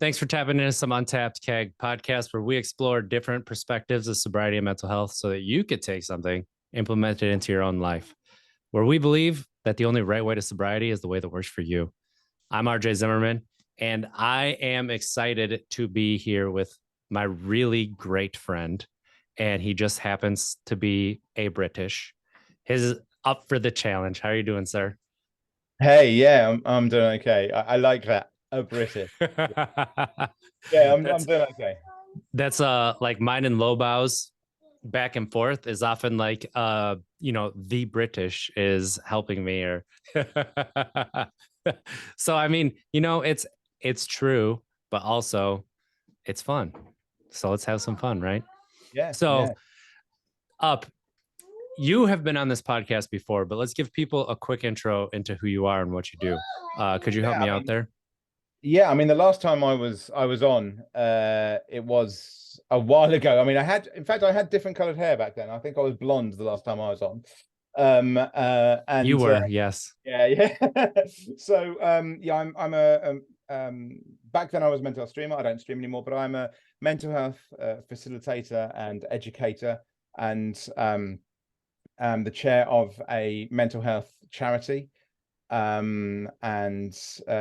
Thanks for tapping into some Untapped Keg podcast where we explore different perspectives of sobriety and mental health so that you could take something, implement it into your own life. Where we believe that the only right way to sobriety is the way that works for you. I'm RJ Zimmerman, and I am excited to be here with my really great friend. And he just happens to be a British. His up for the challenge. How are you doing, sir? Hey, yeah, I'm doing okay. I like that. A British. Yeah, I'm that's doing okay. that's like mine and Lobau's back and forth is often like the British is helping me or so I mean, it's true, but also it's fun. So let's have some fun, right? Yeah, So yeah. up, you have been on this podcast before, but let's give people a quick intro into who you are and what you do. Could you help Yeah, me I out mean, there? yeah, I mean the last time I was on, it was a while ago. I mean, in fact I had different colored hair back then. I think I was blonde the last time I was on. You And were, yes. yeah, yeah. So yeah, I'm a back then I was a mental health streamer. I don't stream anymore, but I'm a mental health facilitator and educator, and the chair of a mental health charity. And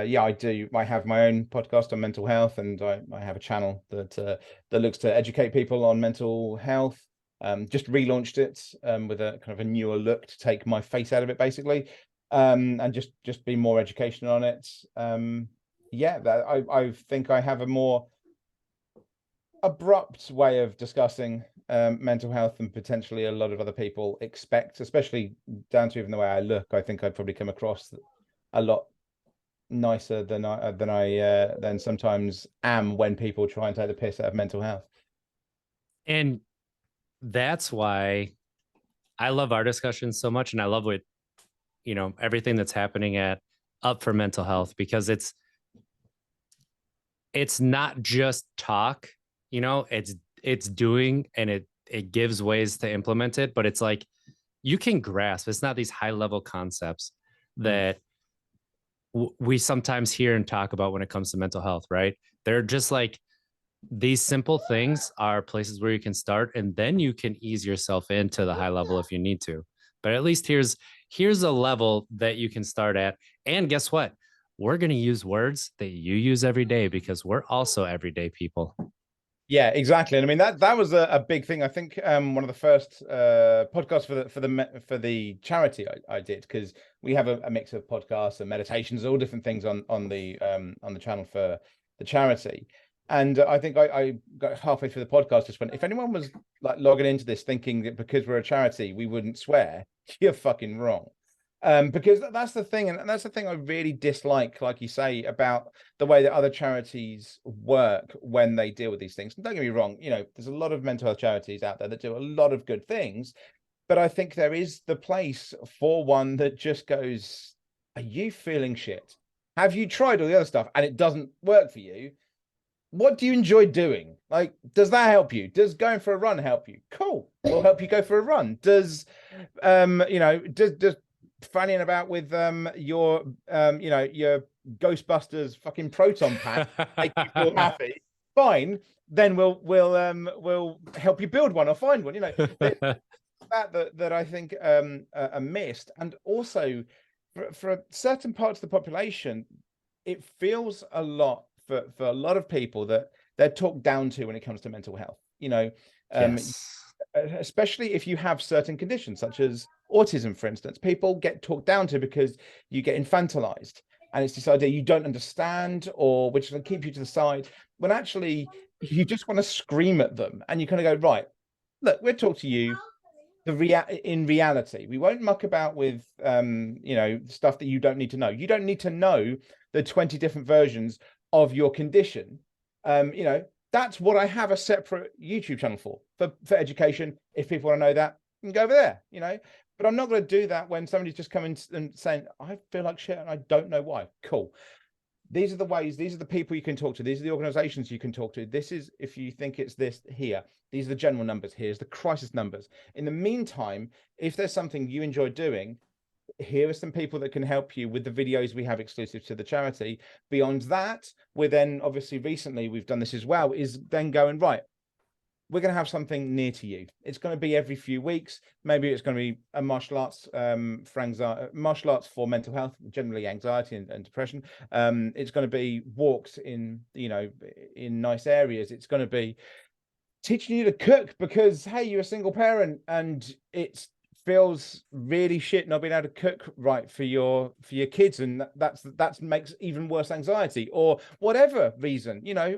yeah, I have my own podcast on mental health, and I have a channel that looks to educate people on mental health. Just relaunched it with a kind of a newer look to take my face out of it, basically, and just be more educational on it. Yeah, that I think I have a more abrupt way of discussing mental health than potentially a lot of other people expect, especially down to even the way I look. I think I'd probably come across a lot nicer than sometimes am when people try and take the piss out of mental health. And that's why I love our discussions so much. And I love what, everything that's happening at Up for Mental Health, because it's not just talk, it's doing, and it gives ways to implement it, but it's like you can grasp. It's not these high level concepts Mm. that we sometimes hear and talk about when it comes to mental health, right? They're just like these simple things are places where you can start, and then you can ease yourself into the high level if you need to. But at least here's a level that you can start at. And guess what? We're going to use words that you use every day because we're also everyday people. Yeah, exactly. And I mean that was a big thing. I think one of the first podcasts for the charity I did, because we have a mix of podcasts and meditations, all different things on the channel for the charity. And I think I got halfway through the podcast, just went, if anyone was like logging into this thinking that because we're a charity we wouldn't swear, you're fucking wrong. Because that's the thing, and that's the thing I really dislike, like you say, about the way that other charities work when they deal with these things. And don't get me wrong, there's a lot of mental health charities out there that do a lot of good things, but I think there is the place for one that just goes, are you feeling shit? Have you tried all the other stuff and it doesn't work for you? What do you enjoy doing? Like, does that help you? Does going for a run help you? Cool. We'll help you go for a run. Does fanning about with your Ghostbusters fucking proton pack make you feel happy? Fine. Then we'll help you build one or find one. There's that I think are missed. And also for certain parts of the population, it feels a lot for a lot of people that they're talked down to when it comes to mental health. Um, Yes. Especially if you have certain conditions such as autism, for instance, people get talked down to because you get infantilized, and it's this idea you don't understand, or which will keep you to the side, when actually you just want to scream at them, and you kind of go, right, look, we'll talk to you in reality. We won't muck about with stuff that you don't need to know. You don't need to know the 20 different versions of your condition. That's what I have a separate YouTube channel for education. If people want to know that, you can go over there. But I'm not going to do that when somebody's just coming and saying, I feel like shit and I don't know why. Cool. These are the ways, these are the people you can talk to, these are the organizations you can talk to. This is, if you think it's this here, these are the general numbers, here's the crisis numbers. In the meantime, if there's something you enjoy doing, here are some people that can help you with the videos we have exclusive to the charity. Beyond that, we're then obviously recently we've done this as well, is then going, right, we're going to have something near to you. It's going to be every few weeks. Maybe it's going to be a martial arts for anxiety, martial arts for mental health, generally anxiety and depression. It's going to be walks in, you know, in nice areas. It's going to be teaching you to cook because, hey, you're a single parent and it feels really shit not being able to cook right for your kids, and that makes even worse anxiety or whatever reason, you know.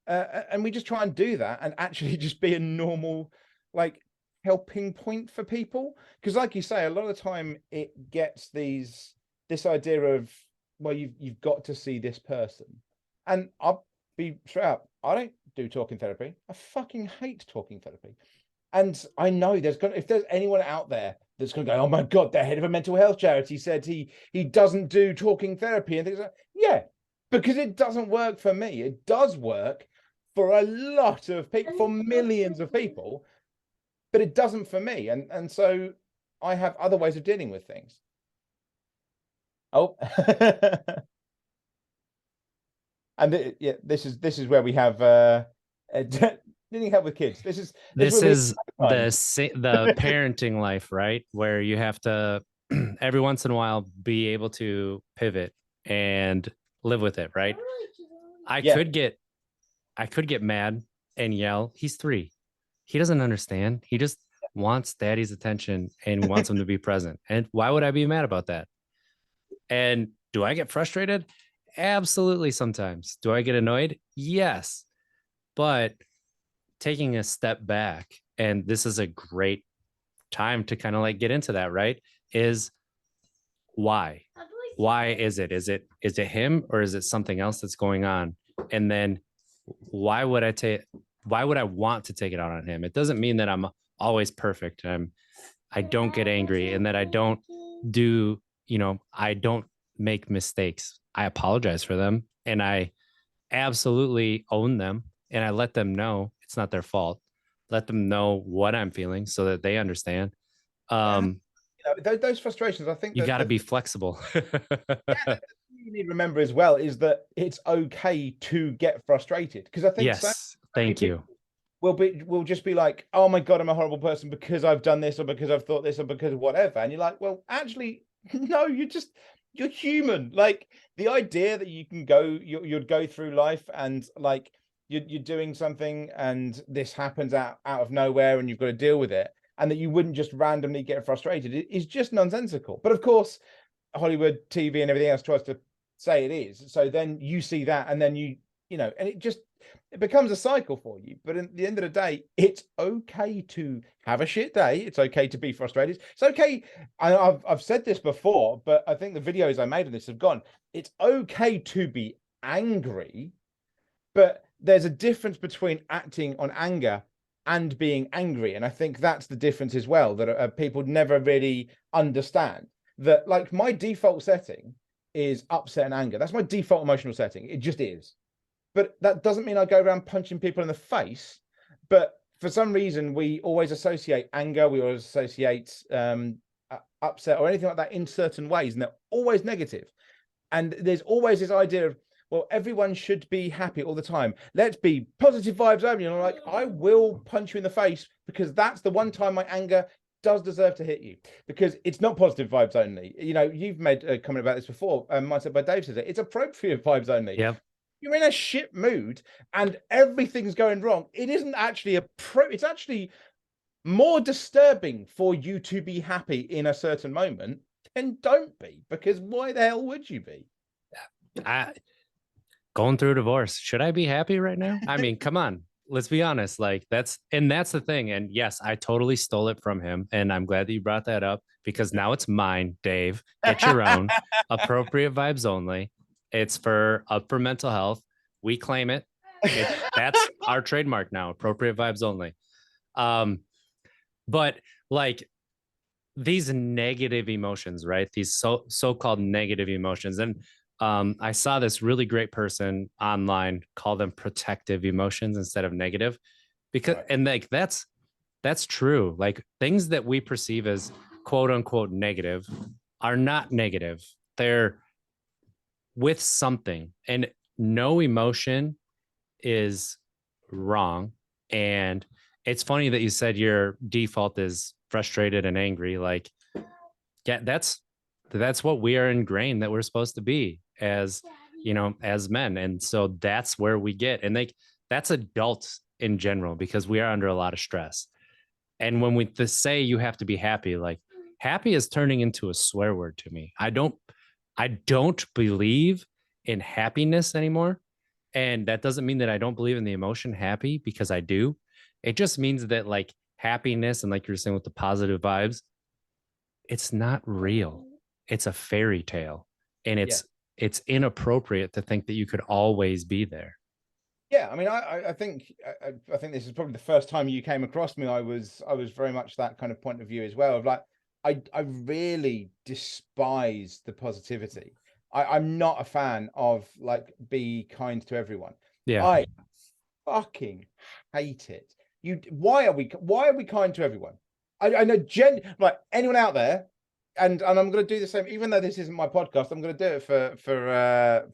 And we just try and do that and actually just be a normal, like, helping point for people. Because like you say, a lot of the time it gets this idea of, well, you've got to see this person. And I'll be straight up, I don't do talking therapy. I fucking hate talking therapy. And I know if there's anyone out there that's gonna go, oh my God, the head of a mental health charity said he doesn't do talking therapy and things like, yeah, because it doesn't work for me. It does work for a lot of people, for millions of people, but it doesn't for me. And so I have other ways of dealing with things. Oh, and yeah, this is where we have needing help with kids. This is the parenting life, right? Where you have to every once in a while be able to pivot and live with it, right? I could get mad and yell. He's 3. He doesn't understand. He just wants daddy's attention and wants him to be present. And why would I be mad about that? And do I get frustrated? Absolutely sometimes. Do I get annoyed? Yes. But taking a step back, and this is a great time to kind of like get into that, right? Is why? Why is it him, or is it something else that's going on? And then why would I want to take it out on him? It doesn't mean that I'm always perfect. I don't get angry and that I don't do, I don't make mistakes. I apologize for them and I absolutely own them and I let them know it's not their fault. Let them know what I'm feeling so that they understand. Those frustrations, I think you got to be flexible. You need to remember as well is that it's okay to get frustrated, because I think thank you. We'll just be like, oh my God, I'm a horrible person because I've done this or because I've thought this or because of whatever. And you're like, well, actually, no, you're human. Like, the idea that you can you'd go through life and like you're doing something and this happens out of nowhere and you've got to deal with it, and that you wouldn't just randomly get frustrated is just nonsensical. But of course, Hollywood, TV and everything else tries to say it is. So then you see that and then and it becomes a cycle for you. But at the end of the day, it's okay to have a shit day. It's okay to be frustrated. It's okay. I've said this before, but I think the videos I made on this have gone, it's okay to be angry, but there's a difference between acting on anger and being angry. And I think that's the difference as well, that people never really understand. That, like, my default setting is upset and anger. That's my default emotional setting. It just is. But that doesn't mean I go around punching people in the face. But for some reason, we always associate anger, we always associate upset or anything like that in certain ways, and they're always negative. And there's always this idea of, well, everyone should be happy all the time. Let's be positive vibes only. And I'm like, I will punch you in the face because that's the one time my anger does deserve to hit you, because it's not positive vibes only. You know, you've made a comment about this before. Mindset by Dave says it's appropriate vibes only. Yeah. You're in a shit mood and everything's going wrong. It isn't actually it's actually more disturbing for you to be happy in a certain moment than don't be, because why the hell would you be? Going through a divorce. Should I be happy right now? I mean, come on. Let's be honest. Like, that's the thing. And yes, I totally stole it from him. And I'm glad that you brought that up, because now it's mine, Dave. Get your own. Appropriate vibes only. It's for mental health. We claim it. That's our trademark now. Appropriate vibes only. But like, these negative emotions, right? These so-called negative emotions. And I saw this really great person online call them protective emotions instead of negative, because and like that's true. Like, things that we perceive as quote unquote negative are not negative. They're with something, and no emotion is wrong. And it's funny that you said your default is frustrated and angry. Like, yeah, that's what we are ingrained that we're supposed to be as, as men. And so that's where we get, and like, that's adults in general, because we are under a lot of stress. And when we say you have to be happy, like, happy is turning into a swear word to me. I don't believe in happiness anymore. And that doesn't mean that I don't believe in the emotion happy, because I do. It just means that, like, happiness, and like you were saying with the positive vibes, it's not real. It's a fairy tale. And Yeah. it's inappropriate to think that you could always be there. Yeah, I mean, I think I think this is probably the first time you came across me. I was very much that kind of point of view as well. Of like, I really despise the positivity. I'm not a fan of like be kind to everyone. Yeah. I fucking hate it. Why are we kind to everyone? I know like anyone out there, and I'm going to do the same. Even though this isn't my podcast, I'm going to do it for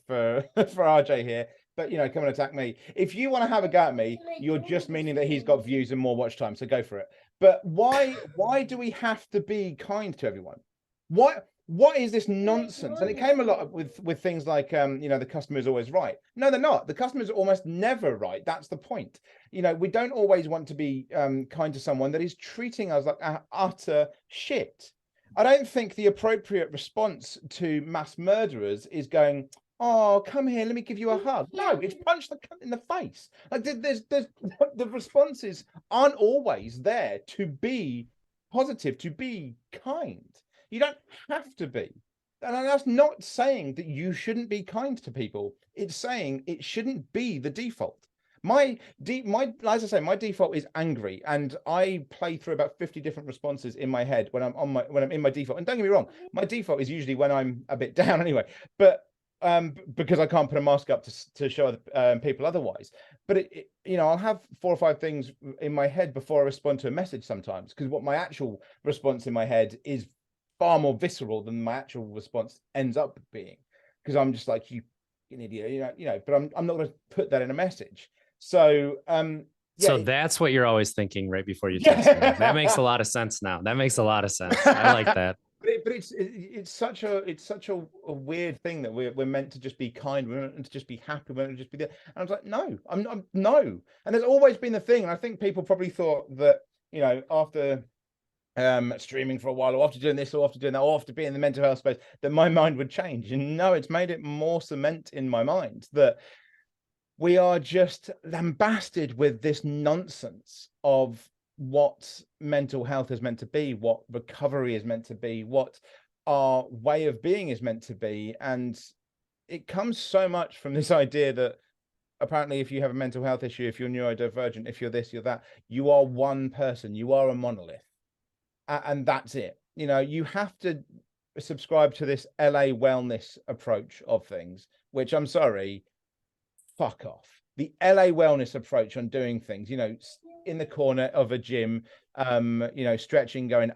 for RJ here. But come and attack me. If you want to have a go at me, you're just meaning that he's got views and more watch time. So go for it. But why do we have to be kind to everyone? What is this nonsense? And it came a lot with things like the customer is always right. No, they're not. The customer is almost never right. That's the point. We don't always want to be kind to someone that is treating us like utter shit. I don't think the appropriate response to mass murderers is going, "Oh, come here, let me give you a hug." No, it's punch the cunt in the face. Like there's the responses aren't always there to be positive, to be kind. You don't have to be. And that's not saying that you shouldn't be kind to people. It's saying it shouldn't be the default. As I say, my default is angry, and I play through about 50 different responses in my head when I'm in my default. And don't get me wrong, my default is usually when I'm a bit down anyway. But because I can't put a mask up to show people otherwise. But I'll have 4 or 5 things in my head before I respond to a message sometimes, because what my actual response in my head is far more visceral than my actual response ends up being, because I'm just like, you an idiot, but I'm not going to put that in a message. So So that's what you're always thinking right before you text me. yeah. That makes a lot of sense now. That makes a lot of sense. I like that. But it's such a weird thing that we're meant to just be kind, we're meant to just be happy, we're meant to just be there. And I was like, no, I'm no. And there's always been the thing, and I think people probably thought that after streaming for a while, or after doing this, or after doing that, or after being in the mental health space, that my mind would change. And no, it's made it more cement in my mind that we are just lambasted with this nonsense of what mental health is meant to be, what recovery is meant to be, what our way of being is meant to be. And it comes so much from this idea that apparently if you have a mental health issue, if you're neurodivergent, if you're this, you're that, you are one person, you are a monolith. And that's it. You have to subscribe to this LA wellness approach of things, which, I'm sorry, fuck off. The LA wellness approach on doing things, in the corner of a gym, stretching, going,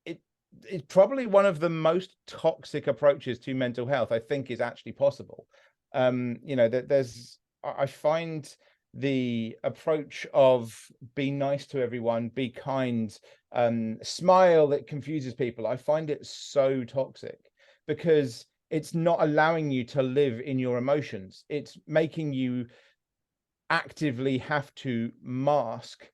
it's probably one of the most toxic approaches to mental health I think is actually possible. I find the approach of be nice to everyone, be kind, smile, that confuses people. I find it so toxic, because it's not allowing you to live in your emotions. It's making you actively have to mask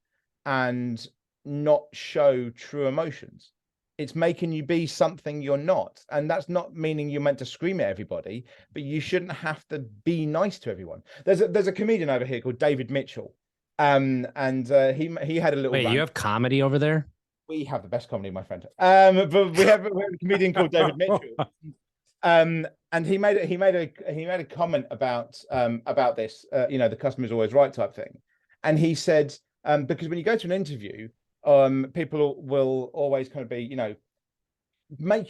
and not show true emotions. It's making you be something you're not. And that's not meaning you're meant to scream at everybody, but you shouldn't have to be nice to everyone. There's a comedian over here called David Mitchell. And he had a little Wait, rant. you have comedy over there? We have the best comedy, my friend. But we have a comedian called David Mitchell. And he made a comment about this, the customer is always right type thing. And he said, because when you go to an interview, people will always kind of be, make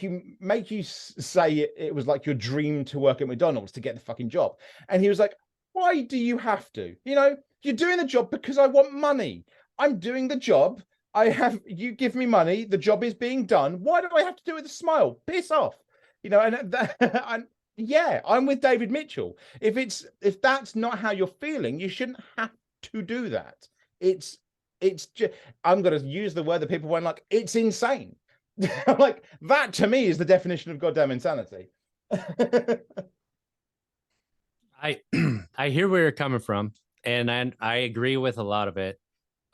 you say it was like your dream to work at McDonald's to get the fucking job. And he was like, why do you have to? You're doing the job because I want money. I'm doing the job you give me money, the job is being done. Why do I have to do it with a smile? Piss off. And that, yeah, I'm with David Mitchell. If that's not how you're feeling, you shouldn't have to do that. It's just, I'm going to use the word that people won't like. It's insane. Like, that to me is the definition of goddamn insanity. I I hear where you're coming from, and I agree with a lot of it.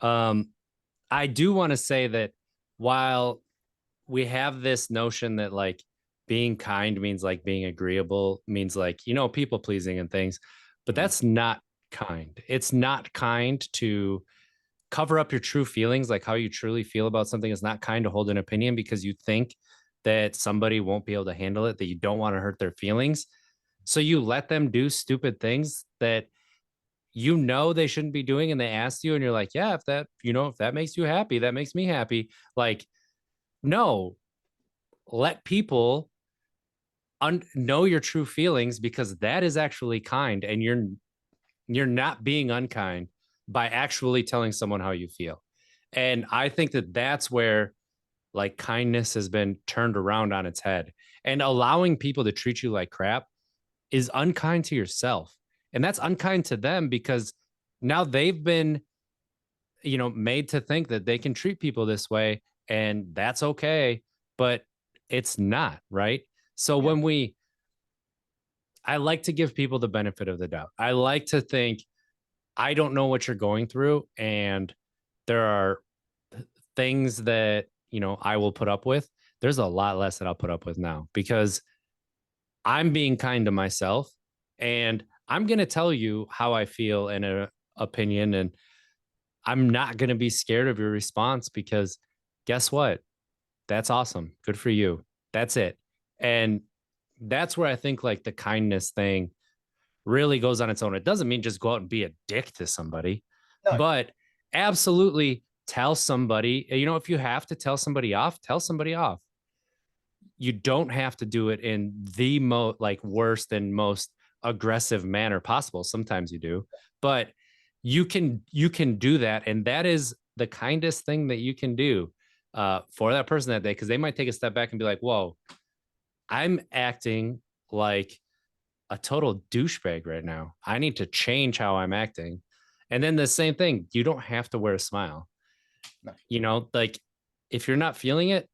I do want to say that while we have this notion that like being kind means like being agreeable, means like, people pleasing and things, but that's not kind. It's not kind to cover up your true feelings, like how you truly feel about something. Is not kind to hold an opinion because you think that somebody won't be able to handle it, that you don't want to hurt their feelings. So you let them do stupid things that they shouldn't be doing, and they ask you and you're like, yeah, if that makes you happy, that makes me happy. Like, no, let people know your true feelings, because that is actually kind, and you're not being unkind by actually telling someone how you feel. And I think that that's where like kindness has been turned around on its head, and allowing people to treat you like crap is unkind to yourself, and that's unkind to them, because now they've been made to think that they can treat people this way, and that's okay, but it's not, right? So Yeah. I like to give people the benefit of the doubt. I like to think, I don't know what you're going through, and there are things that I will put up with. There's a lot less that I'll put up with now, because I'm being kind to myself, and I'm going to tell you how I feel in an opinion, and I'm not going to be scared of your response, because guess what? That's awesome. Good for you. That's it. And that's where I think like the kindness thing really goes on its own. It doesn't mean just go out and be a dick to somebody, No. but absolutely tell somebody, if you have to tell somebody off, tell somebody off. You don't have to do it in the most like worst and most aggressive manner possible. Sometimes you do, but you can do that, and that is the kindest thing that you can do for that person that day, because they might take a step back and be like, whoa, I'm acting like a total douchebag right now. I need to change how I'm acting. And then the same thing, you don't have to wear a smile. No. Like, if you're not feeling it,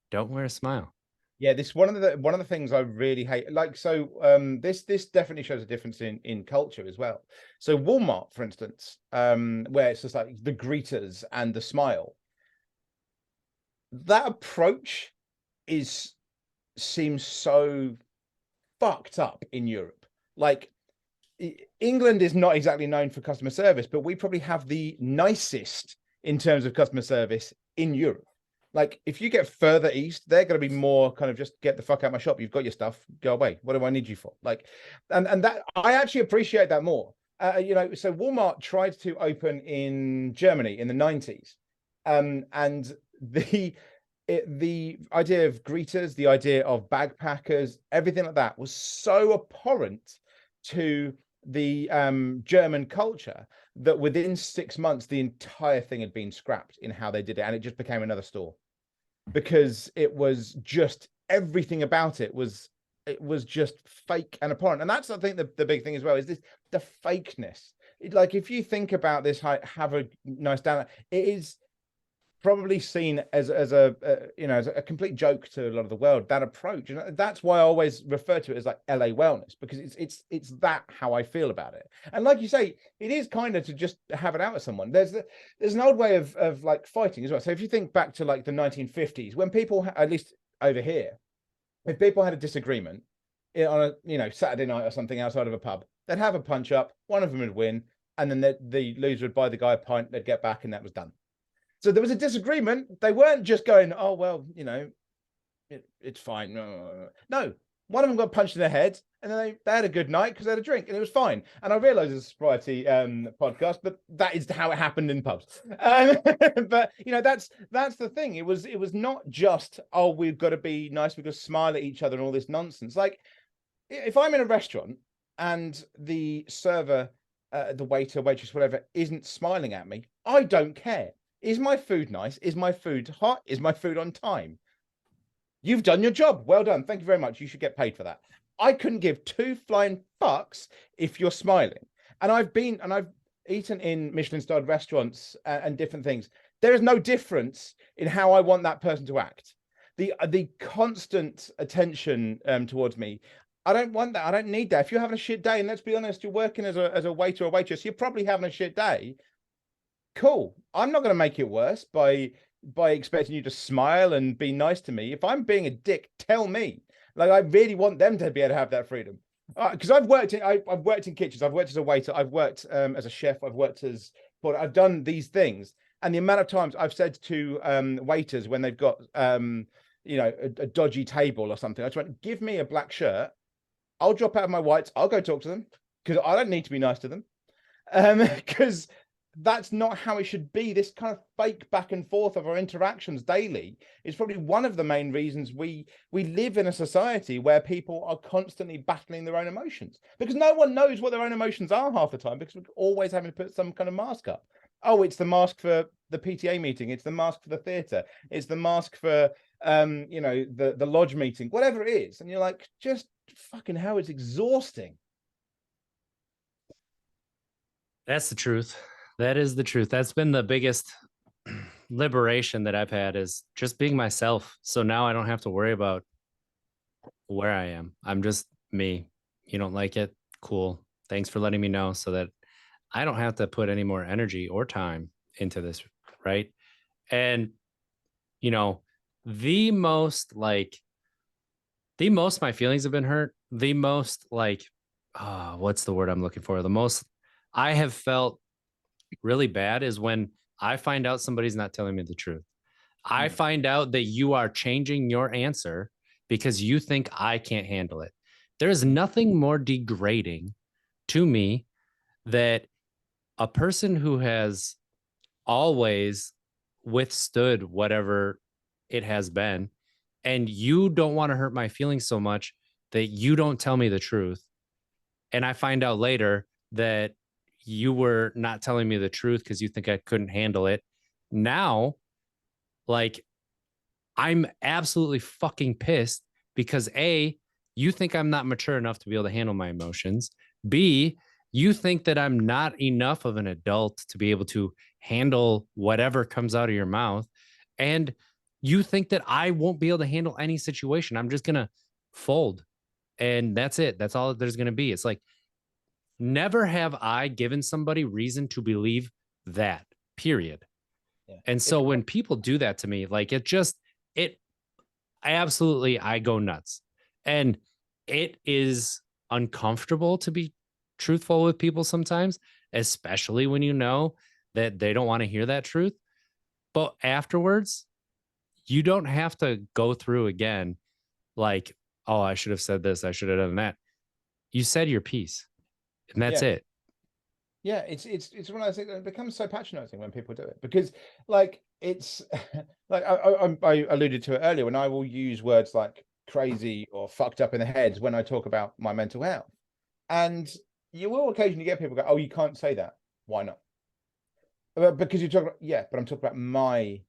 don't wear a smile. Yeah, this one of the things I really hate. Like, so this definitely shows a difference in culture as well. So Walmart, for instance, where it's just like the greeters and the smile. That approach is seems so fucked up in Europe. Like, England is not exactly known for customer service, but we probably have the nicest in terms of customer service in Europe. Like, if you get further east, they're going to be more kind of just get the fuck out of my shop. You've got your stuff, go away. What do I need you for? Like, and that I actually appreciate that more. So Walmart tried to open in Germany in the 90s, and the idea of greeters, the idea of bagpackers, everything like that was so abhorrent to the German culture that within 6 months, the entire thing had been scrapped in how they did it. And it just became another store, because it was just everything about it was just fake and abhorrent. And that's, I think, the big thing as well, is the fakeness. Like, if you think about this, have a nice down, it is probably seen as a complete joke to a lot of the world, that approach. And that's why I always refer to it as like LA wellness, because it's that how I feel about it. And like you say, it is kind of to just have it out with someone. There's an old way of like fighting as well. So if you think back to like the 1950s, when people, at least over here, if people had a disagreement on a Saturday night or something outside of a pub, they'd have a punch up, one of them would win, and then the loser would buy the guy a pint, they'd get back, and that was done. So there was a disagreement. They weren't just going, oh, well, it's fine. No, one of them got punched in the head, and then they had a good night because they had a drink, and it was fine. And I realize it's a sobriety podcast, but that is how it happened in pubs. But that's the thing. It was not just, oh, we've got to be nice, we've got to smile at each other and all this nonsense. Like, if I'm in a restaurant and the server, the waiter, waitress, whatever, isn't smiling at me, I don't care. Is my food nice? Is my food hot? Is my food on time? You've done your job. Well done. Thank you very much. You should get paid for that. I couldn't give two flying fucks if you're smiling. And I've eaten in Michelin-starred restaurants and different things. There is no difference in how I want that person to act. The constant attention towards me, I don't want that. I don't need that. If you're having a shit day, and let's be honest, you're working as a waiter or waitress, you're probably having a shit day. Cool. I'm not going to make it worse by expecting you to smile and be nice to me. If I'm being a dick, tell me. Like, I really want them to be able to have that freedom. Because I've worked in kitchens, I've worked as a waiter, I've worked as a chef, I've worked as, but I've done these things, and the amount of times I've said to waiters when they've got a dodgy table or something, I just went, give me a black shirt, I'll drop out of my whites, I'll go talk to them, because I don't need to be nice to them, because that's not how it should be. This kind of fake back and forth of our interactions daily is probably one of the main reasons we live in a society where people are constantly battling their own emotions, because no one knows what their own emotions are half the time, because we're always having to put some kind of mask up. Oh, it's the mask for the PTA meeting, it's the mask for the theatre, it's the mask for the lodge meeting, whatever it is. And you're like, just fucking hell, it's exhausting. That's the truth. That is the truth. That's been the biggest liberation that I've had, is just being myself. So now I don't have to worry about where I am. I'm just me. You don't like it? Cool. Thanks for letting me know, so that I don't have to put any more energy or time into this. Right. And, the most my feelings have been hurt. The most what's the word I'm looking for? The most I have felt really bad is when I find out somebody's not telling me the truth. I find out that you are changing your answer because you think I can't handle it. There is nothing more degrading to me that a person who has always withstood whatever it has been, and you don't want to hurt my feelings so much that you don't tell me the truth. And I find out later that you were not telling me the truth because you think I couldn't handle it. Now, like, I'm absolutely fucking pissed because A, you think I'm not mature enough to be able to handle my emotions. B, you think that I'm not enough of an adult to be able to handle whatever comes out of your mouth. And you think that I won't be able to handle any situation. I'm just going to fold. And that's it. That's all there's going to be. It's like, never have I given somebody reason to believe that, period. Yeah. And so when people do that to me, like, I go nuts. And it is uncomfortable to be truthful with people sometimes, especially when you know that they don't want to hear that truth. But afterwards, you don't have to go through again like, oh, I should have said this, I should have done that. You said your piece. And that's it. Yeah, it's one of those things that becomes so patronizing when people do it, because like it's like I alluded to it earlier, when I will use words like crazy or fucked up in the head when I talk about my mental health. And you will occasionally get people go, oh, you can't say that. Why not? Because you're talking about, but I'm talking about my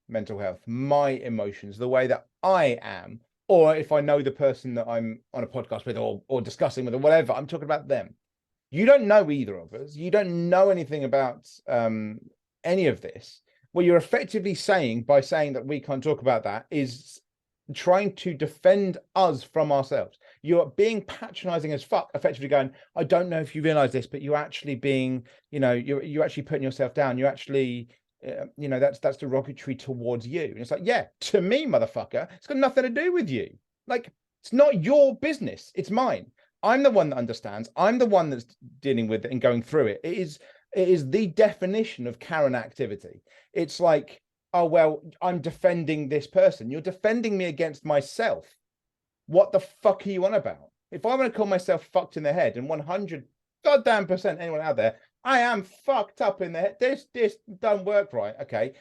mental health, my emotions, the way that I am. Or if I know the person that I'm on a podcast with or discussing with or whatever, I'm talking about them. You don't know either of us. You don't know anything about any of this. What you're effectively saying by saying that we can't talk about that is trying to defend us from ourselves. You're being patronizing as fuck, effectively going, I don't know if you realize this, but you're actually being, you're actually putting yourself down. You're actually, that's derogatory towards you. And it's like, yeah, to me, motherfucker, it's got nothing to do with you. Like, it's not your business. It's mine. I'm the one that understands. I'm the one that's dealing with it and going through it. It is the definition of Karen activity. It's like, oh, well, I'm defending this person. You're defending me against myself. What the fuck are you on about? If I want to call myself fucked in the head, and 100 goddamn percent anyone out there, I am fucked up in the head, this don't work right, okay,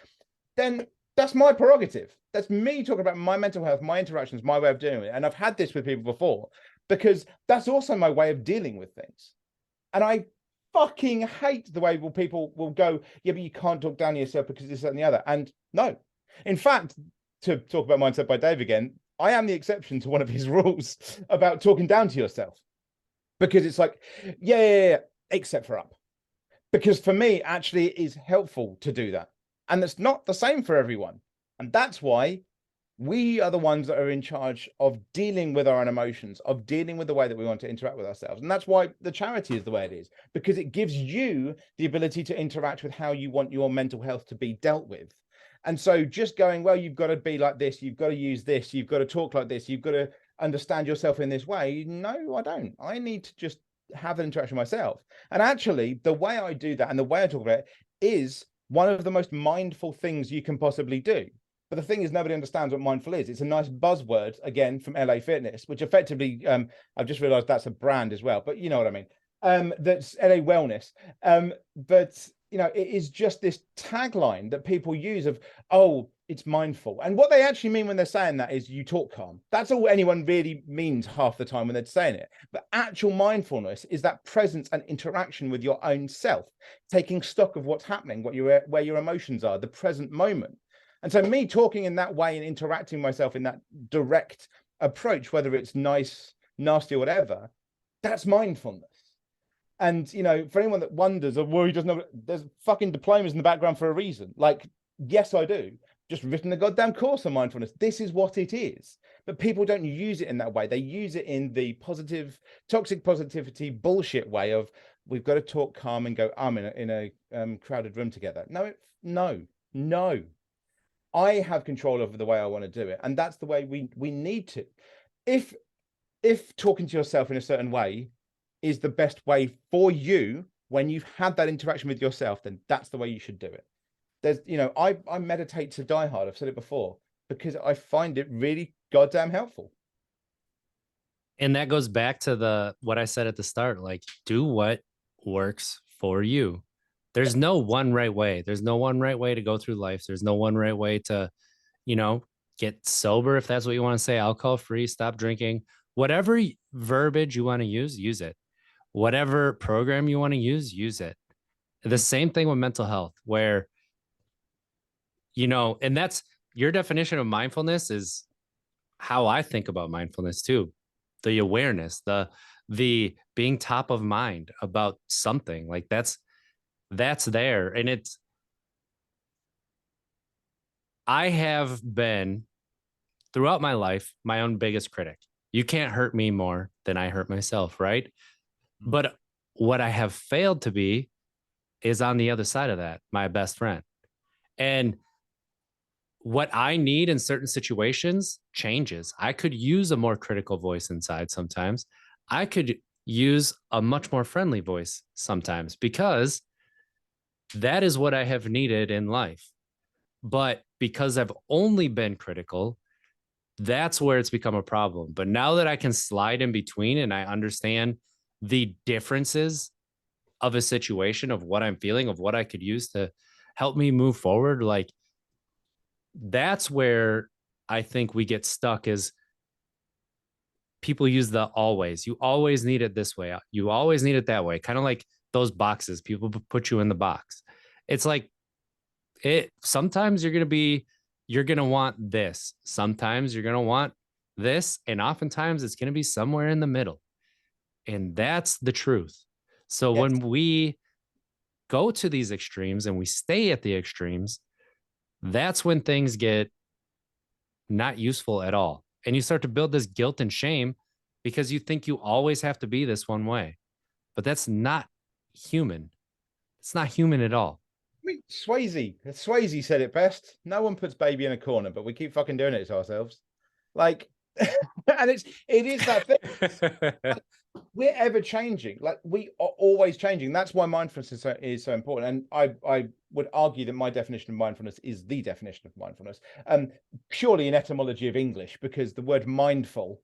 then that's my prerogative. That's me talking about my mental health, my interactions, my way of doing it. And I've had this with people before, because that's also my way of dealing with things. And I fucking hate the way people will go, yeah, but you can't talk down to yourself because this, that, and the other. And no, in fact, to talk about Mindset by Dave again, I am the exception to one of his rules about talking down to yourself, because it's like, yeah, except for up. Because for me, actually, it is helpful to do that. And that's not the same for everyone. And that's why we are the ones that are in charge of dealing with our own emotions, of dealing with the way that we want to interact with ourselves. And that's why the charity is the way it is, because it gives you the ability to interact with how you want your mental health to be dealt with. And so just going, well, you've got to be like this, you've got to use this, you've got to talk like this, you've got to understand yourself in this way. No, I don't. I need to just have an interaction myself. And actually, the way I do that and the way I talk about it is one of the most mindful things you can possibly do. But the thing is, nobody understands what mindful is. It's a nice buzzword, again, from LA Fitness, which effectively, I've just realized that's a brand as well, but you know what I mean. That's LA Wellness. But, you know, it is just this tagline that people use of, oh, it's mindful. And what they actually mean when they're saying that is you talk calm. That's all anyone really means half the time when they're saying it. But actual mindfulness is that presence and interaction with your own self, taking stock of what's happening, where your emotions are, the present moment. And so me talking in that way and interacting myself in that direct approach, whether it's nice, nasty, or whatever, that's mindfulness. And, you know, for anyone that wonders, well, he doesn't know, there's fucking diplomas in the background for a reason. Like, yes, I do. Just written a goddamn course on mindfulness. This is what it is. But people don't use it in that way. They use it in the positive, toxic positivity bullshit way of, we've got to talk calm and go, I'm in a crowded room together. No. I have control over the way I want to do it. And that's the way we need to. If talking to yourself in a certain way is the best way for you when you've had that interaction with yourself, then that's the way you should do it. There's, you know, I meditate to die hard. I've said it before, because I find it really goddamn helpful. And that goes back to what I said at the start, like, do what works for you. There's no one right way. There's no one right way to go through life. There's no one right way to, you know, get sober, if that's what you want to say, alcohol free, stop drinking, whatever verbiage you want to use it. Whatever program you want to use it. The same thing with mental health, where, you know, and that's your definition of mindfulness is how I think about mindfulness too. The awareness, the being top of mind about something, like that's there. And I have been throughout my life my own biggest critic. You can't hurt me more than I hurt myself, right? But what I have failed to be is on the other side of that, my best friend. And what I need in certain situations changes. I could use a more critical voice inside sometimes. I could use a much more friendly voice sometimes, because that is what I have needed in life. But because I've only been critical, that's where it's become a problem. But now that I can slide in between and I understand the differences of a situation, of what I'm feeling, of what I could use to help me move forward, like, that's where I think we get stuck. Is people use the always, you always need it this way, you always need it that way, kind of like those boxes people put you in the box. It's like, sometimes you're going to want this, sometimes you're going to want this, and oftentimes it's going to be somewhere in the middle. And that's the truth. So Yes. when we go to these extremes and we stay at the extremes, that's when things get not useful at all. And you start to build this guilt and shame because you think you always have to be this one way. But that's not human. It's not human at all. I mean, Swayze said it best. No one puts baby in a corner, but we keep fucking doing it to ourselves. Like, and it is that thing. Like, we're ever changing. Like, we are always changing. That's why mindfulness is so important. And I would argue that my definition of mindfulness is the definition of mindfulness, purely in etymology of English, because the word mindful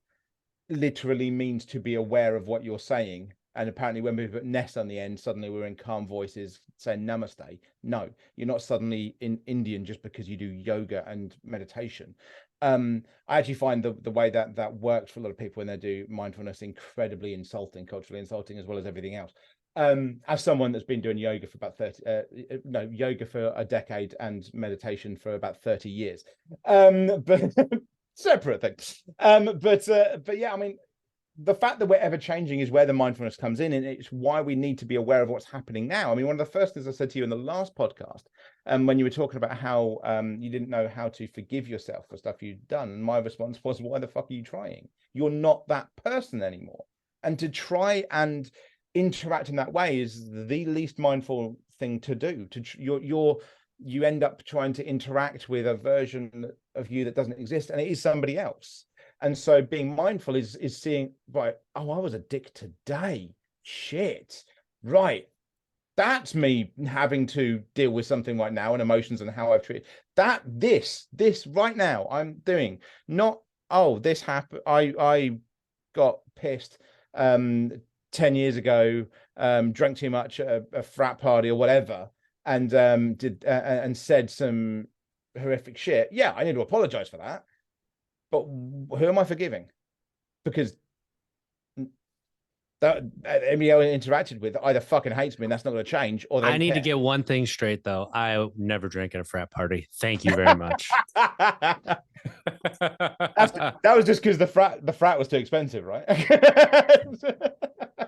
literally means to be aware of what you're saying. And apparently when we put ness on the end, suddenly we're in calm voices saying namaste. No, you're not suddenly in Indian just because you do yoga and meditation. I actually find the way that works for a lot of people when they do mindfulness incredibly insulting, culturally insulting, as well as everything else. As someone that's been doing yoga for about 30 no yoga for a decade and meditation for about 30 years, but separate things. But yeah, I mean, the fact that we're ever changing is where the mindfulness comes in, and it's why we need to be aware of what's happening now. I mean, one of the first things I said to you in the last podcast, when you were talking about how you didn't know how to forgive yourself for stuff you'd done, and my response was, why the fuck are you trying? You're not that person anymore. And to try and interact in that way is the least mindful thing to do. You end up trying to interact with a version of you that doesn't exist, and it is somebody else. And so being mindful is seeing, right, oh, I was a dick today. Shit. Right. That's me having to deal with something right now and emotions and how I've treated that. This right now I'm doing, not, oh, this happened. I got pissed 10 years ago, drank too much at a frat party or whatever, and did and said some horrific shit. Yeah, I need to apologize for that. But who am I forgiving? Because that anybody I interacted with either fucking hates me and that's not going to change, or they I don't need to care. get one thing straight, though. I never drank at a frat party. Thank you very much. That was just because the frat was too expensive, right?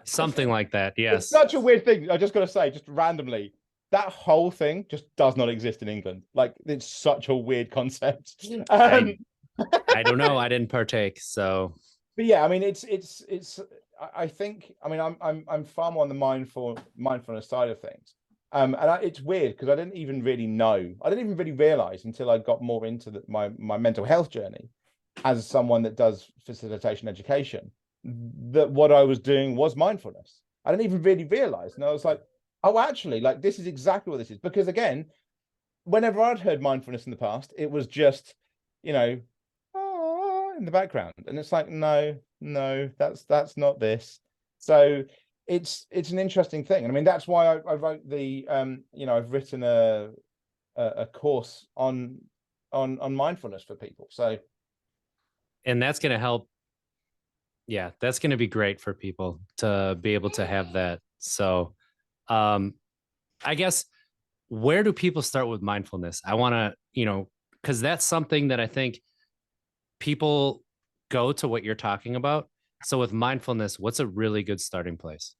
Something like that. It's Yes. such a weird thing. I just got to say, just randomly, that whole thing just does not exist in England. Like, it's such a weird concept. I don't know. I didn't partake. So, But yeah, I mean, it's. I think. I mean, I'm far more on the mindfulness side of things. It's weird because I didn't even really know. I didn't even really realize until I got more into my mental health journey, as someone that does facilitation education, that what I was doing was mindfulness. I didn't even really realize, and I was like, oh, actually, like this is exactly what this is. Because again, whenever I'd heard mindfulness in the past, it was just, you know, in the background, and it's like, no, that's not this. So it's an interesting thing, and I mean that's why I wrote the I've written a course on mindfulness for people. So, and that's going to help. Yeah, that's going to be great for people to be able to have that. So, I guess, where do people start with mindfulness? I want to, because that's something that I think people go to what you're talking about. So with mindfulness, what's a really good starting place?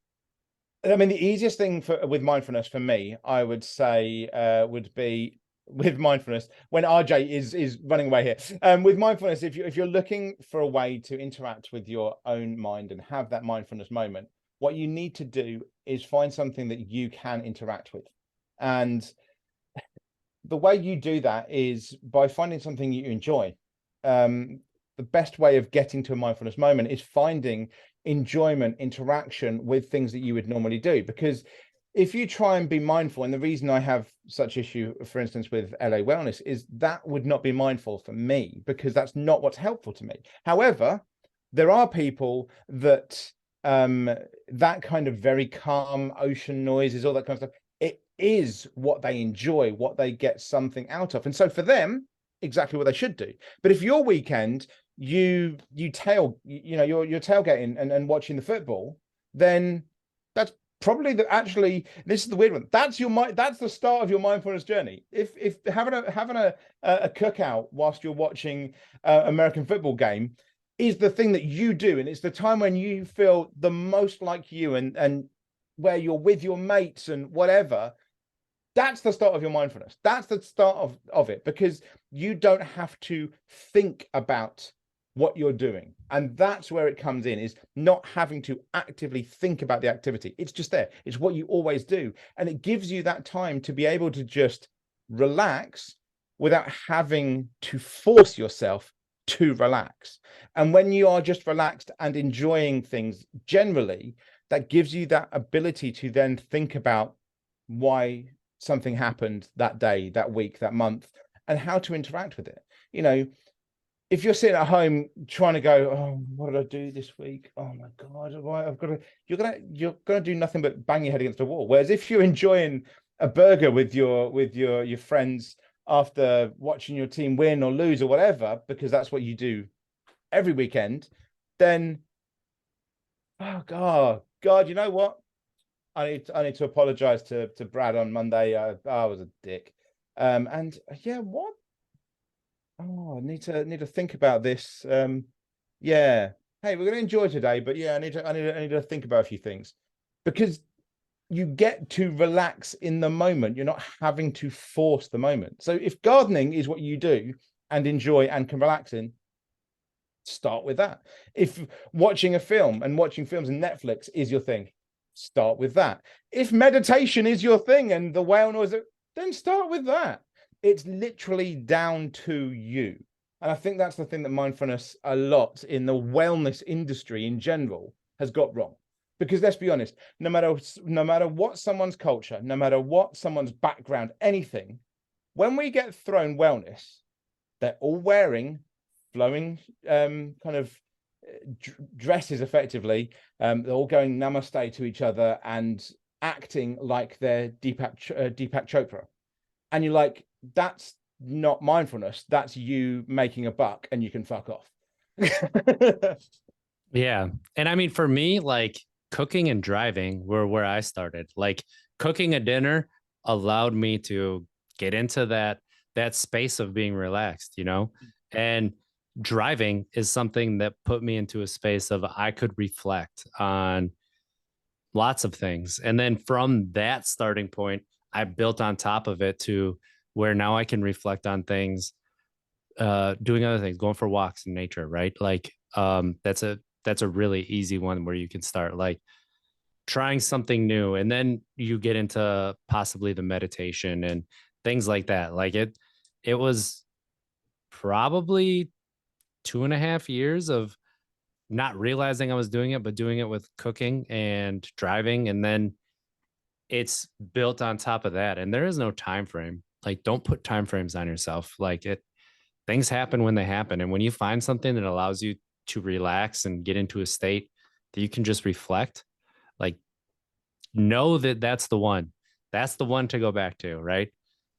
I mean, the easiest thing with mindfulness for me, I would say, would be with mindfulness when RJ is running away here. With mindfulness, if you're looking for a way to interact with your own mind and have that mindfulness moment, what you need to do is find something that you can interact with, and the way you do that is by finding something you enjoy. The best way of getting to a mindfulness moment is finding enjoyment, interaction with things that you would normally do. Because if you try and be mindful, and the reason I have such issue, for instance, with LA Wellness, is that would not be mindful for me, because that's not what's helpful to me. However, there are people that that kind of very calm ocean noises, all that kind of stuff, it is what they enjoy, what they get something out of. And so for them, exactly what they should do. But if your weekend you're tailgating and watching the football, then that's probably actually, this is the weird one, that's the start of your mindfulness journey. If having a cookout whilst you're watching American football game is the thing that you do, and it's the time when you feel the most like you, and where you're with your mates and whatever, that's the start of your mindfulness. That's the start of it, because you don't have to think about what you're doing. And that's where it comes in, is not having to actively think about the activity. It's just there. It's what you always do. And it gives you that time to be able to just relax without having to force yourself to relax. And when you are just relaxed and enjoying things generally, that gives you that ability to then think about why something happened that day, that week, that month, and how to interact with it. If you're sitting at home trying to go, oh, what did I do this week? Oh my God, I've got to, you're gonna do nothing but bang your head against the wall. Whereas if you're enjoying a burger with your friends after watching your team win or lose or whatever, because that's what you do every weekend, then, oh God, you know what? I need to apologize to Brad on Monday. I was a dick. And yeah, what? Oh, I need to think about this. Yeah. Hey, we're gonna enjoy today, but yeah, I need to think about a few things because you get to relax in the moment. You're not having to force the moment. So if gardening is what you do and enjoy and can relax in, start with that. If watching a film and watching films and Netflix is your thing, start with that. If meditation is your thing and the whale noise, then start with that. It's literally down to you. And I think that's the thing that mindfulness a lot in the wellness industry in general has got wrong. Because let's be honest, no matter what someone's culture, no matter what someone's background, anything, when we get thrown wellness, they're all wearing flowing kind of dresses effectively. They're all going namaste to each other and acting like they're Deepak Chopra. And you're like, that's not mindfulness. That's you making a buck and you can fuck off. Yeah. And I mean, for me, like cooking and driving were where I started. Like cooking a dinner allowed me to get into that space of being relaxed, you know? And driving is something that put me into a space of I could reflect on lots of things. And then from that starting point, I built on top of it to where now I can reflect on things, doing other things, going for walks in nature, right? Like that's a really easy one where you can start like trying something new, and then you get into possibly the meditation and things like that. Like it was probably 2.5 years of not realizing I was doing it, but doing it with cooking and driving. And then it's built on top of that. And there is no time frame. Like, don't put time frames on yourself. Like things happen when they happen. And when you find something that allows you to relax and get into a state that you can just reflect, like, know that that's the one. That's the one to go back to, right?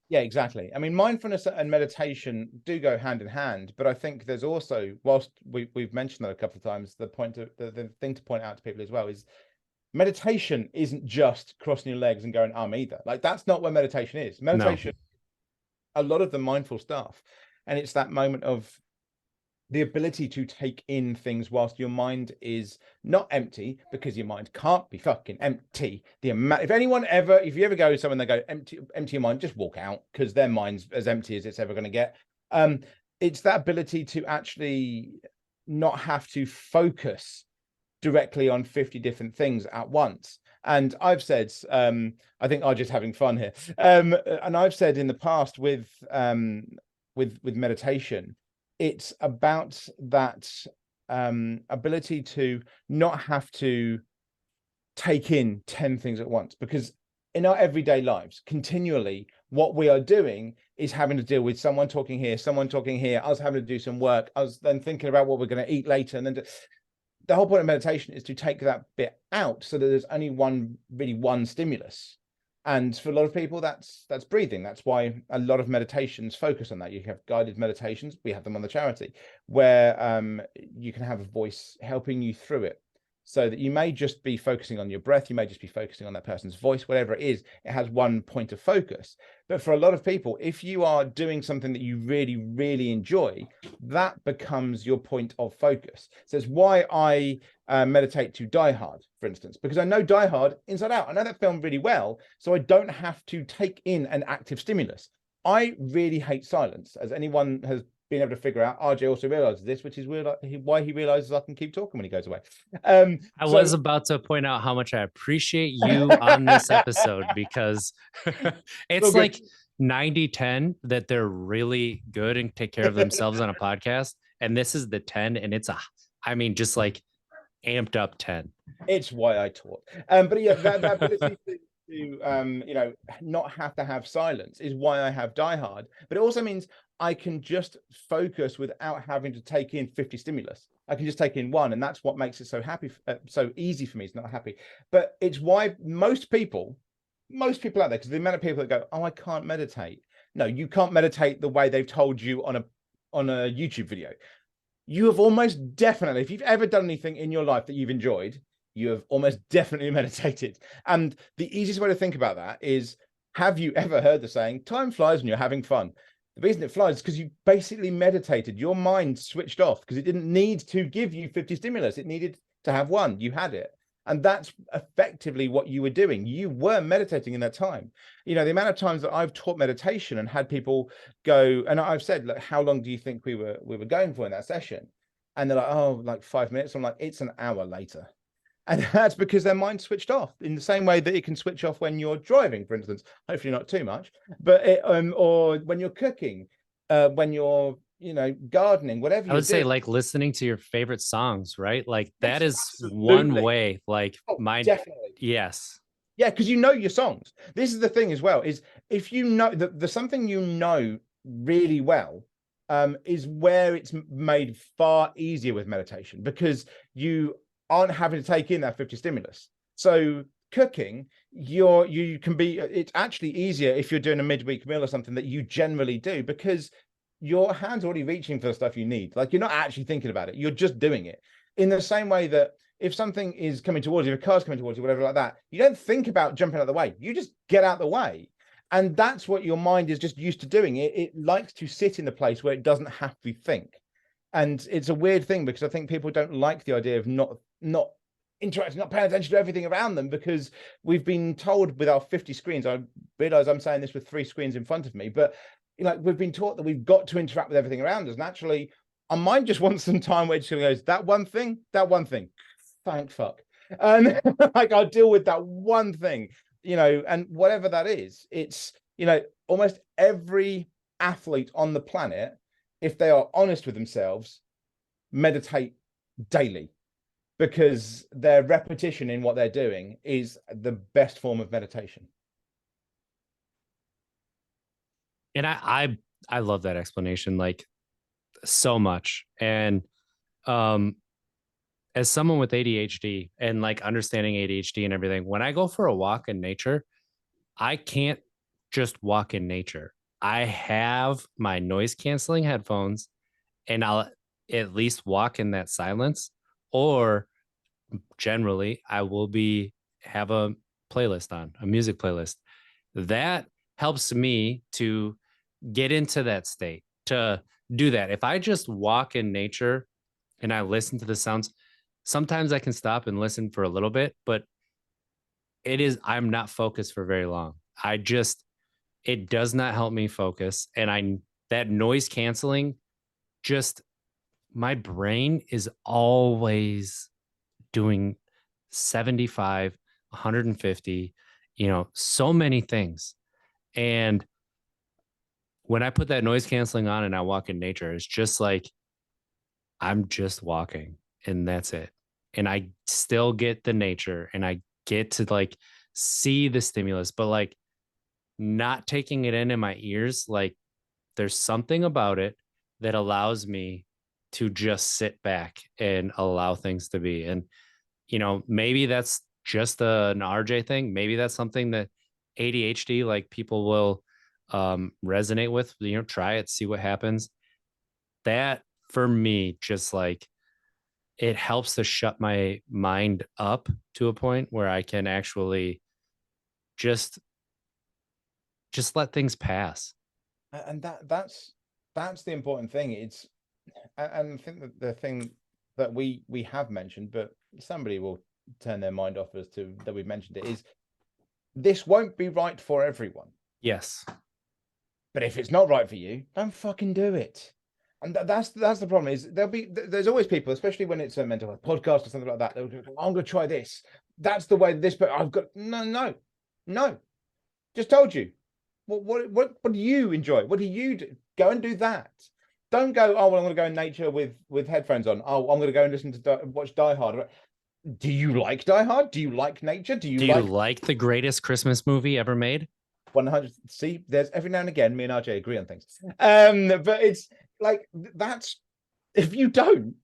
Yeah, exactly. I mean, mindfulness and meditation do go hand in hand, but I think there's also, whilst we've mentioned that a couple of times, the thing to point out to people as well is meditation isn't just crossing your legs and going, either. Like, that's not where meditation is. No. Meditation, a lot of the mindful stuff, and it's that moment of the ability to take in things whilst your mind is not empty, because your mind can't be fucking empty. The amount, if you ever go to someone, they go empty your mind, just walk out, because their mind's as empty as it's ever going to get. It's that ability to actually not have to focus directly on 50 different things at once. And I've said, I think I'm just having fun here. And I've said in the past with meditation, it's about that ability to not have to take in 10 things at once, because in our everyday lives, continually, what we are doing is having to deal with someone talking here, us having to do some work, us then thinking about what we're going to eat later. And then the whole point of meditation is to take that bit out so that there's only one stimulus. And for a lot of people, that's breathing. That's why a lot of meditations focus on that. You have guided meditations. We have them on the charity, where you can have a voice helping you through it, so that you may just be focusing on your breath. You may just be focusing on that person's voice, whatever it is. It has one point of focus. But for a lot of people, if you are doing something that you really, really enjoy, that becomes your point of focus. So it's why I meditate to Die Hard, for instance, because I know Die Hard inside out. I know that film really well, so I don't have to take in an active stimulus. I really hate silence, as anyone has been able to figure out. RJ also realizes this, which is weird, why he realizes I can keep talking when he goes away. I was about to point out how much I appreciate you on this episode, because it's like 90-10 that they're really good and take care of themselves on a podcast. And this is the 10, and it's just like amped up 10. It's why I taught. But yeah, that ability to not have to have silence is why I have Die Hard. But it also means I can just focus without having to take in 50 stimulus. I can just take in one, and that's what makes it so so easy for me. It's not happy, but it's why most people out there, because the amount of people that go, I can't meditate. No, you can't meditate the way they've told you on a YouTube video. You have almost definitely, if you've ever done anything in your life that you've enjoyed, you have almost definitely meditated. And the easiest way to think about that is, have you ever heard the saying, time flies when you're having fun? The reason it flies is because you basically meditated. Your mind switched off because it didn't need to give you 50 stimulus. It needed to have one. You had it. And that's effectively what you were doing. You were meditating in that time. You know, the amount of times that I've taught meditation and had people go, and I've said, like, how long do you think we were going for in that session? And they're like, oh, like 5 minutes. I'm like, it's an hour later. And that's because their mind switched off in the same way that it can switch off when you're driving, for instance, hopefully not too much, but or when you're cooking, when you're, you know, gardening, whatever I you're would say doing. like listening to your favorite songs, right? Like that Yes, is one absolutely. way, like Oh, my, definitely. yes. Yeah, because you know your songs. This is the thing as well, is if you know that there's something you know really well, is where it's made far easier with meditation, because you aren't having to take in that 50 stimulus. So cooking, you can be, it's actually easier if you're doing a midweek meal or something that you generally do, because your hand's already reaching for the stuff you need. Like, you're not actually thinking about it, you're just doing it. In the same way that if something is coming towards you, if a car's coming towards you, whatever like that, you don't think about jumping out of the way. You just get out of the way. And that's what your mind is just used to doing. It likes to sit in the place where it doesn't have to think. And it's a weird thing, because I think people don't like the idea of not interacting, not paying attention to everything around them, because we've been told with our 50 screens. I realize I'm saying this with 3 screens in front of me, but like, we've been taught that we've got to interact with everything around us. Naturally, our mind just wants some time where it just goes, that one thing, thank fuck. And like, I'll deal with that one thing, you know, and whatever that is, it's, you know, almost every athlete on the planet, if they are honest with themselves, meditate daily, because their repetition in what they're doing is the best form of meditation. And I love that explanation, like so much. And um as someone with ADHD and like understanding ADHD and everything, when I go for a walk in nature, I can't just walk in nature. I have my noise canceling headphones and I'll at least walk in that silence, or generally I will be have a playlist on, a music playlist. That helps me to get into that state, to do that. If I just walk in nature and I listen to the sounds, sometimes I can stop and listen for a little bit, but I'm not focused for very long. I just, it does not help me focus. And that noise canceling, just my brain is always doing 75, 150, so many things. And when I put that noise canceling on and I walk in nature, it's just like I'm just walking and that's it. And I still get the nature and I get to like see the stimulus, but like not taking it in my ears, like there's something about it that allows me to just sit back and allow things to be. And, maybe that's just an RJ thing. Maybe that's something that ADHD, like people will resonate with, try it, see what happens. That for me, just like it helps to shut my mind up to a point where I can actually just let things pass. And that's the important thing. It's, and I think that the thing that we have mentioned, but somebody will turn their mind off as to that we've mentioned it, is this won't be right for everyone. Yes. But if it's not right for you, don't fucking do it. And that's the problem. Is there's always people, especially when it's a mental health podcast or something like that, they'll go, I'm going to try this. That's the way this, but I've got no. Just told you. What do you enjoy? What do you do? Go and do that. Don't go, oh well, I'm going to go in nature with headphones on. Oh, I'm going to go and listen to watch Die Hard. Do you like Die Hard? Do you like nature? Do you Do you like like the greatest Christmas movie ever made? 100? See, there's every now and again, me and RJ agree on things. But it's like, that's, if you don't,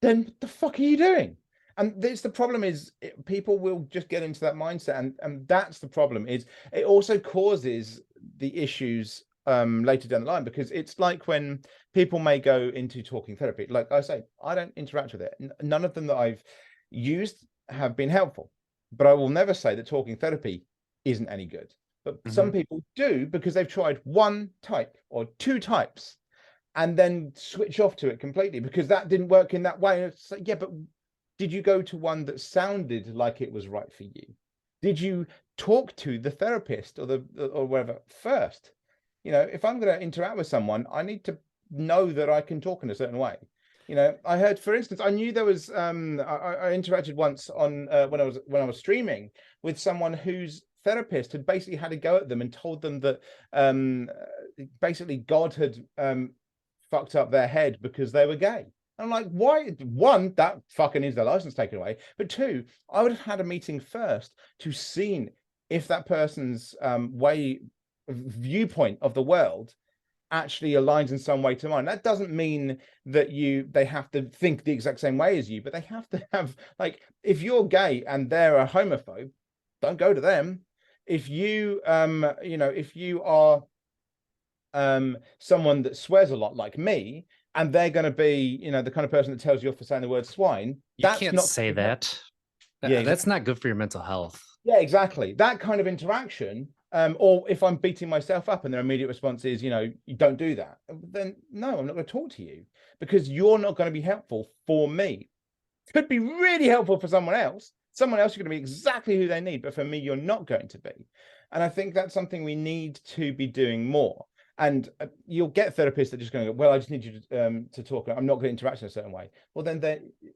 then what the fuck are you doing? And this, the problem is, people will just get into that mindset, and that's the problem. Is it also causes the issues later down the line, because it's like when people may go into talking therapy. Like I say, I don't interact with it. None of them that I've used have been helpful. But I will never say that talking therapy isn't any good. But some people do, because they've tried one type or two types and then switch off to it completely because that didn't work in that way. It's like, yeah, but did you go to one that sounded like it was right for you? Did you talk to the therapist or whatever first? You know, if I'm going to interact with someone, I need to know that I can talk in a certain way. You know, I heard, for instance, I knew there was I interacted once on when I was streaming with someone whose therapist had basically had a go at them and told them that basically God had fucked up their head because they were gay. I'm like, why? One, that fucking is their license taken away. But two, I would have had a meeting first to see if that person's viewpoint of the world actually aligns in some way to mine. That doesn't mean that they have to think the exact same way as you, but they have to have, like, if you're gay and they're a homophobe, don't go to them. If you if you are someone that swears a lot like me, and they're going to be, the kind of person that tells you off for saying the word swine, You that's can't not say that. yeah, That's not good for your mental health. yeah, exactly. That kind of interaction, or if I'm beating myself up and their immediate response is, you don't do that, then no, I'm not going to talk to you because you're not going to be helpful for me. Could be really helpful for someone else. Someone else is going to be exactly who they need, but for me, you're not going to be. And I think that's something we need to be doing more. And you'll get therapists that are just going to go, well, I just need you to talk. I'm not going to interact in a certain way. Well, then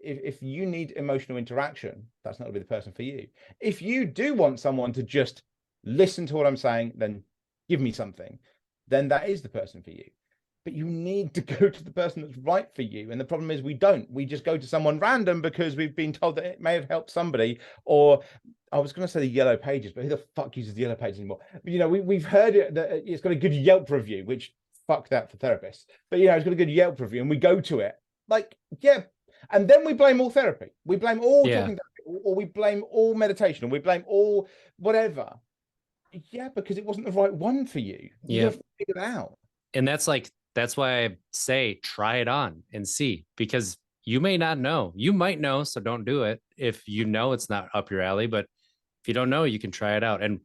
if you need emotional interaction, that's not going to be the person for you. If you do want someone to just listen to what I'm saying, then give me something, then that is the person for you. But you need to go to the person that's right for you. And the problem is we don't. We just go to someone random because we've been told that it may have helped somebody. Or I was going to say the Yellow Pages, but who the fuck uses the Yellow Pages anymore? We've heard it that it's got a good Yelp review, which fuck that for therapists. But it's got a good Yelp review, and we go to it. Like, yeah. And then we blame all therapy. We blame all talking therapy, or we blame all meditation, or we blame all whatever. Yeah, because it wasn't the right one for you. You got to figure it out. And that's why I say try it on and see, because you may not know. You might know, so don't do it if you know it's not up your alley. But if you don't know, you can try it out. And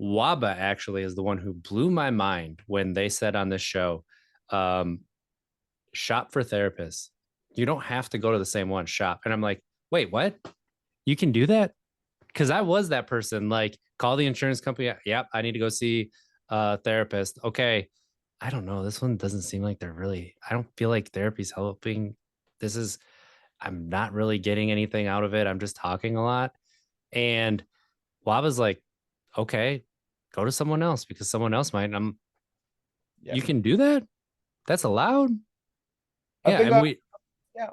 Waba actually is the one who blew my mind when they said on this show, shop for therapists. You don't have to go to the same one, shop. And I'm like, wait, what? You can do that? Because I was that person, like, call the insurance company. Yep, I need to go see a therapist. Okay. I don't know. This one doesn't seem like I don't feel like therapy's helping. I'm not really getting anything out of it. I'm just talking a lot. And Waba's like, okay, go to someone else because someone else might. You can do that? That's allowed? I think and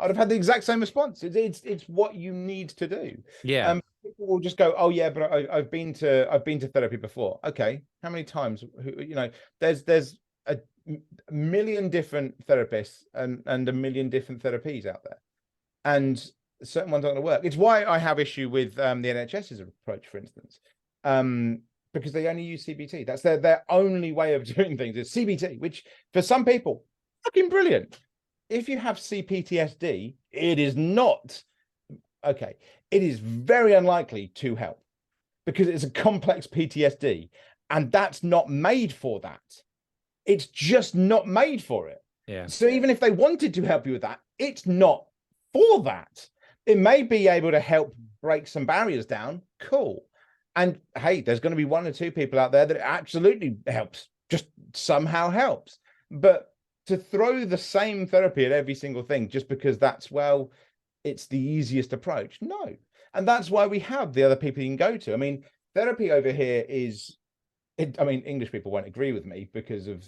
I'd have had the exact same response. It's what you need to do. Yeah. People will just go, oh yeah, but I've been to therapy before. Okay, how many times? There's a million different therapists and a million different therapies out there, and certain ones aren't going to work. It's why I have issue with the NHS's approach, for instance, because they only use CBT. That's their only way of doing things is CBT, which for some people, fucking brilliant. If you have CPTSD, it is not okay. It is very unlikely to help because it's a complex PTSD, and that's not made for that. It's just not made for it. Yeah. So even if they wanted to help you with that, it's not for that. It may be able to help break some barriers down. Cool. And hey, there's going to be one or two people out there that it absolutely helps, just somehow helps. But to throw the same therapy at every single thing just because it's the easiest approach. No. And that's why we have the other people you can go to. I mean, therapy over here English people won't agree with me because of,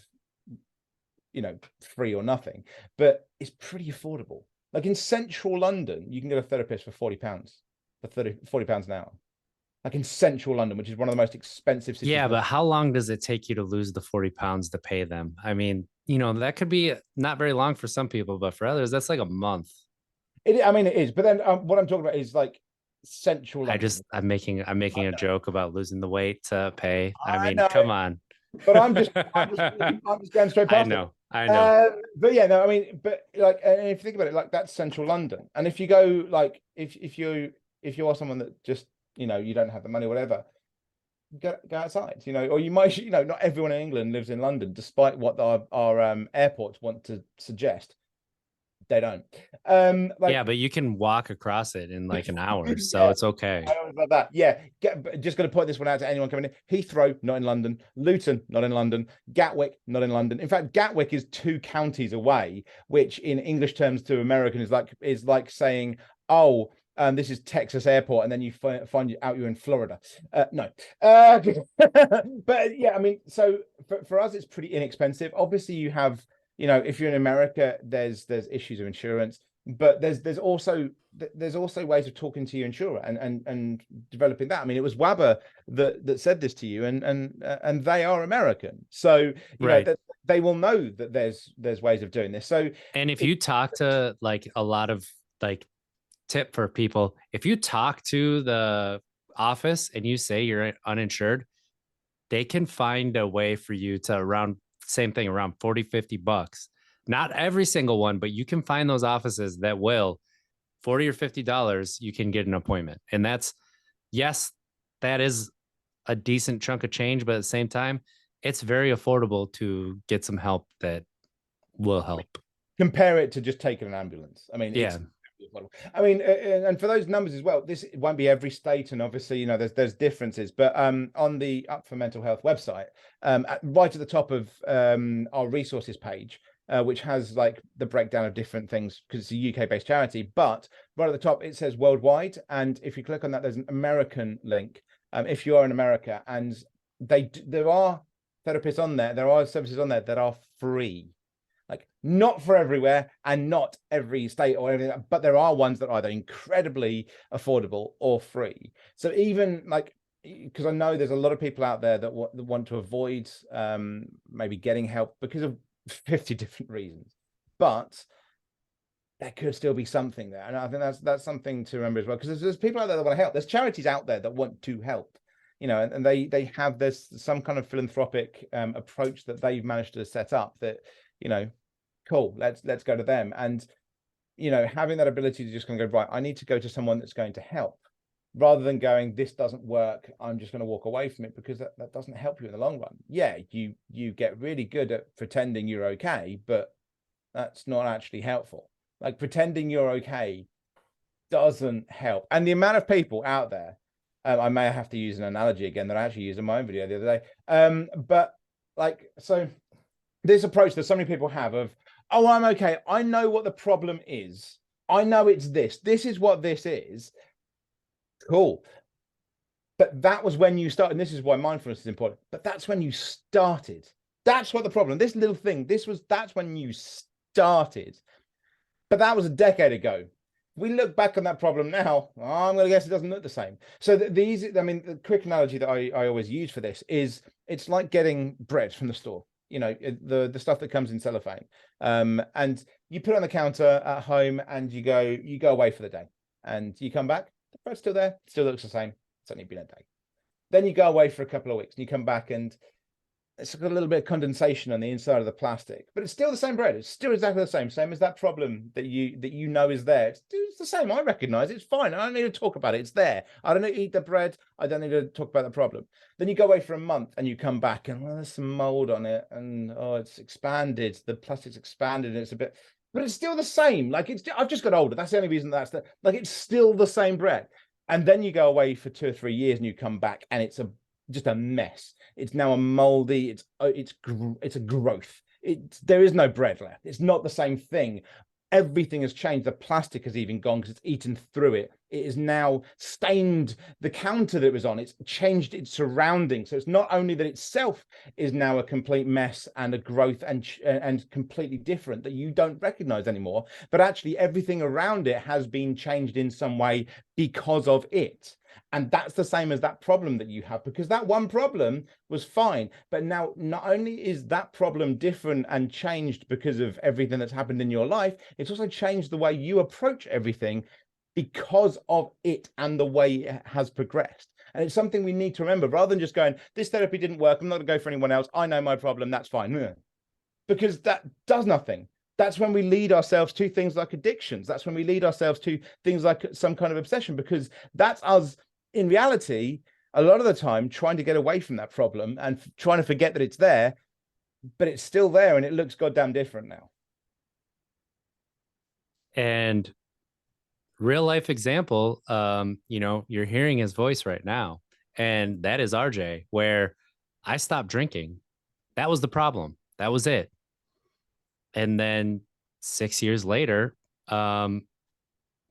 free or nothing, but it's pretty affordable. Like in central London, you can get a therapist for £40, for £40 an hour. Like in central London, which is one of the most expensive cities. Yeah, but how long does it take you to lose the £40 to pay them? I mean, that could be not very long for some people, but for others, that's like a month. It is. But then what I'm talking about is like central London. I'm making a joke about losing the weight to pay. I mean, know. come on. But I'm just going straight past it. I know. But yeah, no, I mean, but like, and if you think about it, like that's central London. And if you go, like, if you if you are someone that just, you know, you don't have the money, whatever, go outside, you know, or you might, you know, not everyone in England lives in London, despite what our airports want to suggest. They don't. Yeah, Like but you can walk across it in like an hour, so yeah, it's okay. I always like that. Yeah, just going to point this one out to anyone coming in. Heathrow, not in London. Luton, not in London. Gatwick, not in London. In fact, Gatwick is 2 counties away, which in English terms to American is like saying, oh, this is Texas Airport, and then you find out you're in Florida. No, but yeah, I mean, so for us, it's pretty inexpensive. Obviously, you have, you know, if you're in America, there's issues of insurance, but there's also ways of talking to your insurer and developing that. I mean, it was Wabba that said this to you, and they are American, so you know Right. that they will know that there's ways of doing this. So And if you talk to like a lot of like tip for people, if you talk to the office and you say you're uninsured, they can find a way for you to around same thing around 40, $50. Not every single one, but you can find those offices that will 40 or $50, you can get an appointment. And that's, yes, that is a decent chunk of change, but at the same time, it's very affordable to get some help that will help. compare it to just taking an ambulance. I mean, Yeah. it's, I mean, and for those numbers as well, this won't be every state, and obviously, you know, there's differences. But on the Up for Mental Health website, right at the top of our resources page, which has like the breakdown of different things because it's a UK-based charity. But right at the top, it says worldwide, and if you click on that, there's an American link. If you are in America, and there are therapists on there, there are services on there that are free. Like not for everywhere and not every state or everything, but there are ones that are either incredibly affordable or free. So even like, because I know there's a lot of people out there that want to avoid maybe getting help because of 50 different reasons, but there could still be something there, and I think that's something to remember as well, because there's people out there that want to help. There's charities out there that want to help, you know, and they have this some kind of philanthropic approach that they've managed to set up that, you know, cool, let's go to them. And you know, having that ability to just kind of go, right, I need to go to someone that's going to help, rather than going, this doesn't work, I'm just going to walk away from it, because that doesn't help you in the long run. Yeah, you get really good at pretending you're okay, but that's not actually helpful. Like pretending you're okay doesn't help. And the amount of people out there, I may have to use an analogy again that I actually used in my own video the other day, but like, so this approach that so many people have of, oh, I'm okay, I know what the problem is, I know it's this is what this is, cool, but that was when you started, and this is why mindfulness is important, but that's when you started. That's what the problem, this little thing, that's when you started, but that was a decade ago. We look back on that problem now, I'm going to guess it doesn't look the same. So I mean, the quick analogy that I always use for this is, it's like getting bread from the store, you know, the stuff that comes in cellophane, and you put it on the counter at home, and you go away for the day, and you come back, the bread's still there, still looks the same, it's only been a day. Then you go away for a couple of weeks, and you come back, and it's got a little bit of condensation on the inside of the plastic, but it's still the same bread. It's still exactly the same as that problem that you know is there. It's the same. I recognize it. It's fine. I don't need to talk about it. It's there. I don't need to eat the bread. I don't need to talk about the problem. Then you go away for a month, and you come back, and well, there's some mold on it, and oh, it's expanded. The plastic's expanded, and it's a bit, but it's still the same. Like I've just got older. That's the only reason like it's still the same bread. And then you go away for 2 or 3 years, and you come back, and it's just a mess. It's now a moldy, it's a growth. There is no bread left. It's not the same thing. Everything has changed. The plastic has even gone because it's eaten through it. It is now stained the counter that it was on. It's changed its surroundings. So it's not only that itself is now a complete mess and a growth and completely different that you don't recognize anymore, but actually everything around it has been changed in some way because of it. And that's the same as that problem that you have, because that one problem was fine. But now not only is that problem different and changed because of everything that's happened in your life, it's also changed the way you approach everything because of it and the way it has progressed. And it's something we need to remember, rather than just going, this therapy didn't work, I'm not going to go for anyone else, I know my problem, that's fine. Because that does nothing. That's when we lead ourselves to things like addictions. That's when we lead ourselves to things like some kind of obsession, because that's us in reality, a lot of the time, trying to get away from that problem and trying to forget that it's there, but it's still there and it looks goddamn different now. And real life example, you're hearing his voice right now. And that is RJ, where I stopped drinking. That was the problem. That was it. And then 6 years later, um,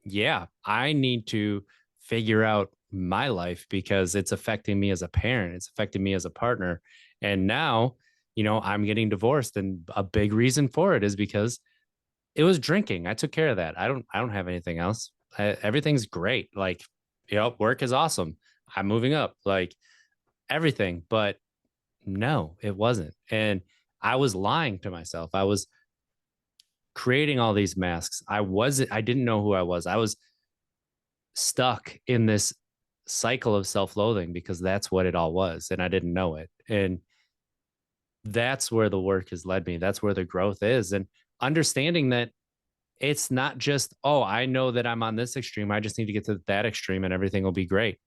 yeah, I need to figure out my life because it's affecting me as a parent, it's affecting me as a partner. And now, I'm getting divorced. And a big reason for it is because it was drinking. I took care of that. I don't have anything else. Everything's great. Like, work is awesome. I'm moving up, like everything. But no, it wasn't. And I was lying to myself. I was creating all these masks. I didn't know who I was. I was stuck in this cycle of self-loathing because that's what it all was. And I didn't know it. And that's where the work has led me. That's where the growth is. And understanding that it's not just, oh, I know that I'm on this extreme. I just need to get to that extreme and everything will be great.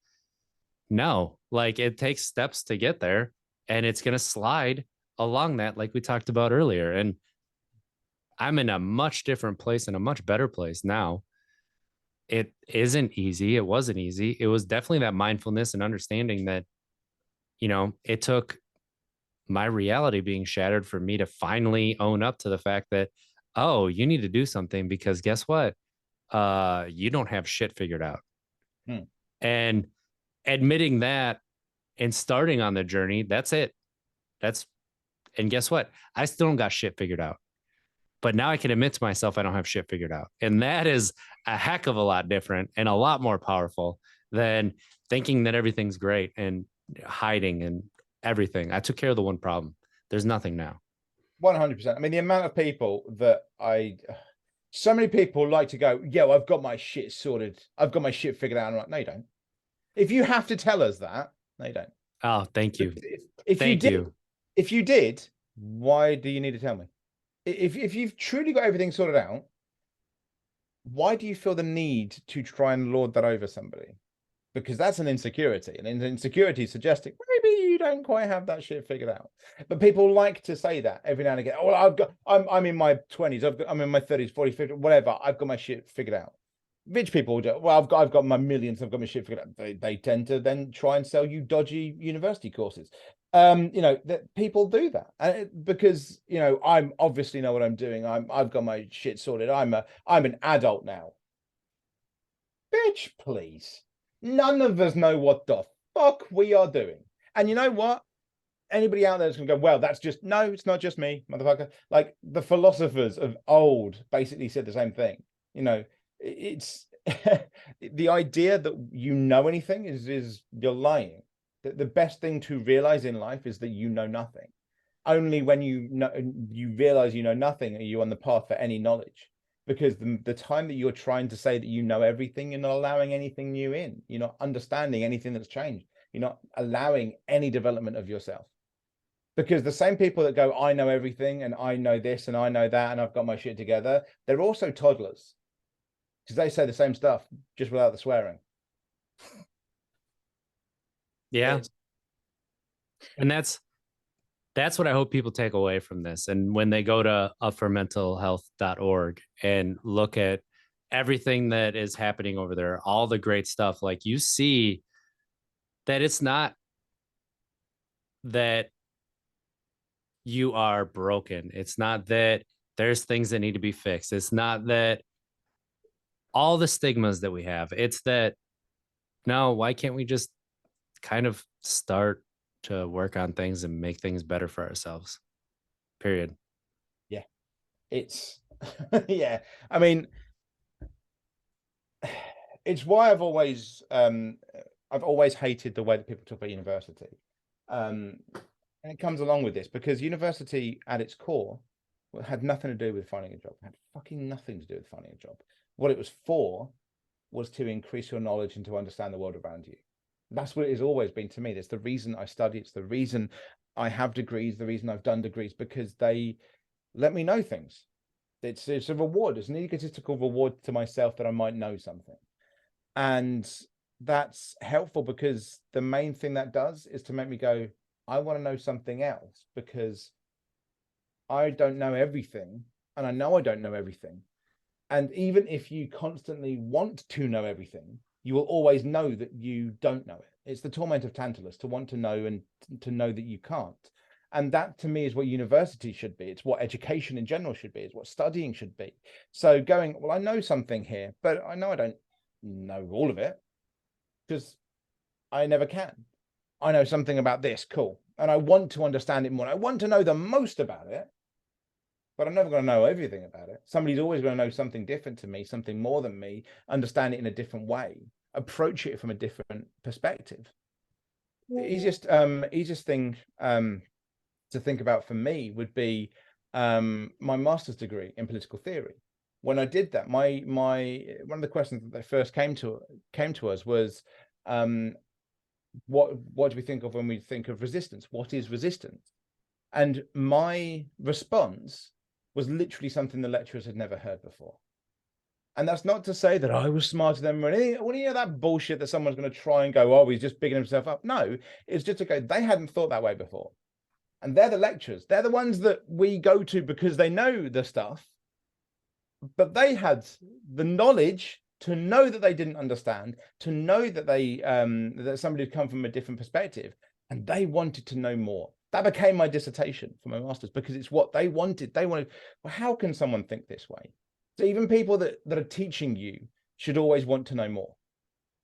No, like it takes steps to get there and it's going to slide along that, like we talked about earlier. And I'm in a much different place and a much better place now. It isn't easy. It wasn't easy. It was definitely that mindfulness and understanding that, it took my reality being shattered for me to finally own up to the fact that, oh, you need to do something because guess what? You don't have shit figured out. Hmm. And admitting that and starting on the journey, that's it. And guess what? I still don't got shit figured out. But now I can admit to myself I don't have shit figured out. And that is a heck of a lot different and a lot more powerful than thinking that everything's great and hiding and everything. I took care of the one problem. There's nothing now. 100%. I mean, the amount of people that so many people like to go, yeah, well, I've got my shit sorted. I've got my shit figured out. I'm like, no, you don't. If you have to tell us that, no, you don't. Oh, thank you. If you Thank did, you. if you did, why do you need to tell me? If you've truly got everything sorted out, why do you feel the need to try and lord that over somebody? Because that's an insecurity, and insecurity suggesting maybe you don't quite have that shit figured out. But people like to say that every now and again. Oh, I'm in my 20s, I'm in my 30s, 40s, 50s, whatever. I've got my shit figured out. Rich people do. Well, I've got my millions. I've got my shit figured out. They tend to then try and sell you dodgy university courses. That people do that because I obviously know what I'm doing. I've got my shit sorted. I'm an adult now. Bitch, please. None of us know what the fuck we are doing. And you know what? Anybody out there that's going to go, well, that's just, no, it's not just me, motherfucker. Like the philosophers of old basically said the same thing. It's the idea that you know anything is you're lying. The best thing to realize in life is that you know nothing. Only when you realize you know nothing are you on the path for any knowledge. Because the time that you're trying to say that you know everything, you're not allowing anything new in. You're not understanding anything that's changed. You're not allowing any development of yourself. Because the same people that go, I know everything and I know this and I know that and I've got my shit together, they're also toddlers. Because they say the same stuff just without the swearing. Yeah. And that's what I hope people take away from this. And when they go to upformentalhealth.org and look at everything that is happening over there, all the great stuff, like you see that it's not that you are broken. It's not that there's things that need to be fixed. It's not that all the stigmas that we have. It's that, no, why can't we just kind of start to work on things and make things better for ourselves? Period. Yeah. It's, yeah. I mean, it's why I've always hated the way that people talk about university. And it comes along with this because university at its core had nothing to do with finding a job. It had fucking nothing to do with finding a job. What it was for was to increase your knowledge and to understand the world around you. That's what it has always been to me. That's the reason I study. It's the reason I have degrees, the reason I've done degrees, because they let me know things. It's a reward. It's an egotistical reward to myself that I might know something. And that's helpful because the main thing that does is to make me go, I want to know something else because I don't know everything. And I know I don't know everything. And even if you constantly want to know everything, you will always know that you don't know it. It's the torment of Tantalus to want to know and to know that you can't. And that to me is what university should be. It's what education in general should be. It's what studying should be. So going, well, I know something here, but I know I don't know all of it because I never can. I know something about this, cool. And I want to understand it more. I want to know the most about it, but I'm never going to know everything about it. Somebody's always going to know something different to me, something more than me, understand it in a different way, approach it from a different perspective. The easiest thing to think about for me would be my master's degree in political theory. When I did that, my one of the questions that they first came to us was, what do we think of when we think of resistance? What is resistance? And my response was literally something the lecturers had never heard before. And that's not to say that I was smarter than them or any of that bullshit that someone's going to try and go, oh, he's just bigging himself up. No, it's just to go, they hadn't thought that way before. And they're the lecturers. They're the ones that we go to because they know the stuff. But they had the knowledge to know that they didn't understand, to know that that somebody had come from a different perspective, and they wanted to know more. That became my dissertation for my master's because it's what they wanted. They wanted, well, how can someone think this way? So even people that are teaching you should always want to know more.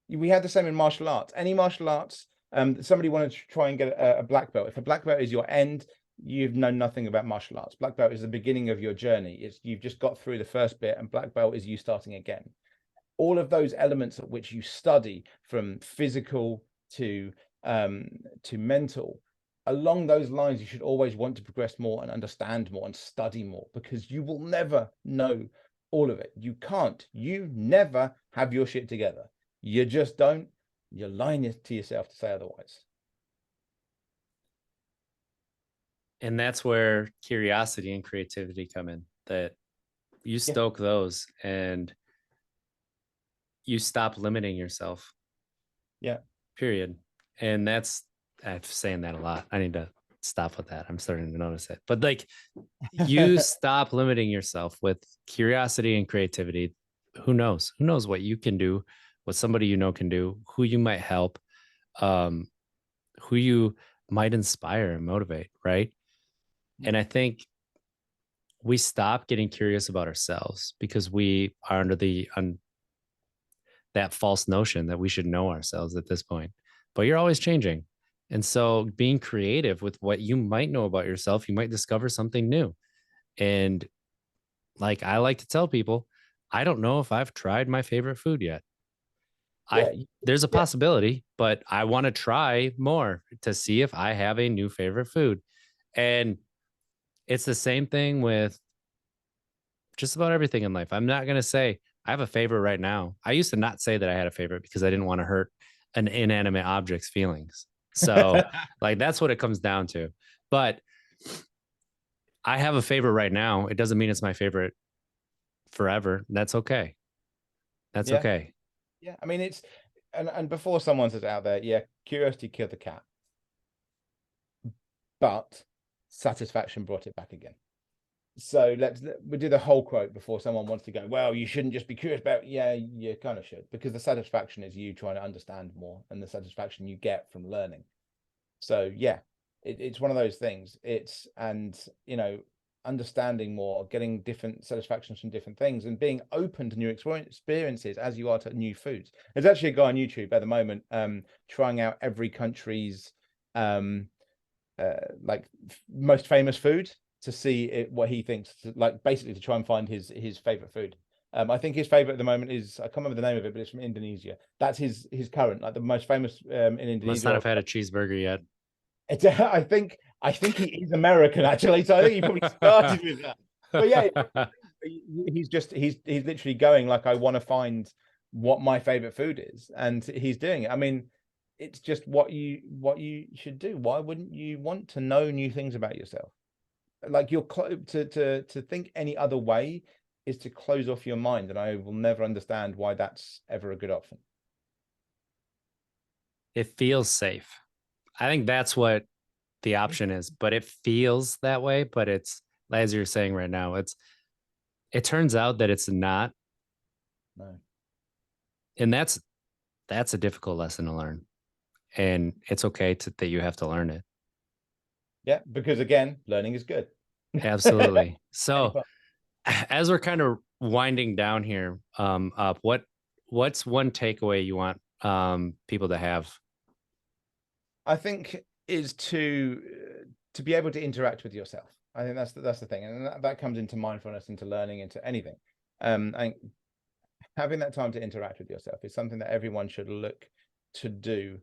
We had the same in martial arts. Any martial arts, somebody wanted to try and get a black belt. If a black belt is your end, you've known nothing about martial arts. Black belt is the beginning of your journey. You've just got through the first bit, and black belt is you starting again. All of those elements at which you study, from physical to mental, along those lines, you should always want to progress more and understand more and study more, because you will never know all of it. You can't. You never have your shit together. You just don't. You're lying to yourself to say otherwise. And that's where curiosity and creativity come in, that you stoke those and you stop limiting yourself. Yeah. Period. And I'm saying that a lot. I need to stop with that. I'm starting to notice it. But like, you stop limiting yourself with curiosity and creativity. Who knows? Who knows what you can do, what somebody you know can do, who you might help, who you might inspire and motivate, right? And I think we stop getting curious about ourselves because we are under that false notion that we should know ourselves at this point. But you're always changing. And so being creative with what you might know about yourself, you might discover something new. And like I like to tell people, I don't know if I've tried my favorite food yet. Yeah. There's a Yeah. possibility, but I want to try more to see if I have a new favorite food. And it's the same thing with just about everything in life. I'm not going to say I have a favorite right now. I used to not say that I had a favorite because I didn't want to hurt an inanimate object's feelings. So, like, that's what it comes down to. But I have a favorite right now. It doesn't mean it's my favorite forever. That's okay. That's Yeah. okay. Yeah. I mean, and before someone says out there, yeah, curiosity killed the cat, but satisfaction brought it back again. So we do the whole quote before someone wants to go, well, you shouldn't just be curious about, yeah, you kind of should, because the satisfaction is you trying to understand more and the satisfaction you get from learning. So yeah, it's one of those things. Understanding more, getting different satisfactions from different things, and being open to new experiences as you are to new foods. There's actually a guy on YouTube at the moment trying out every country's like most famous food to see what he thinks, like basically to try and find his favorite food. I think his favorite at the moment is, I can't remember the name of it, but it's from Indonesia. That's his current, like the most famous in Indonesia. Must not have had a cheeseburger yet. I think he is American actually, so I think he probably started with that. But yeah, he's literally going like, I want to find what my favorite food is, and he's doing it. I mean, it's just what you should do. Why wouldn't you want to know new things about yourself? like to think any other way is to close off your mind, and I will never understand why that's ever a good option. It feels safe. I think that's what the option is, but it feels that way. But it's, as you're saying right now, it turns out that it's not. No. And that's a difficult lesson to learn. And it's okay that you have to learn it. Yeah, because again, learning is good. Absolutely. Any So part. as we're kind of winding down here, up, what's one takeaway you want people to have? I think is to be able to interact with yourself. I think that's the thing, and that comes into mindfulness, into learning, into anything. I think having that time to interact with yourself is something that everyone should look to do,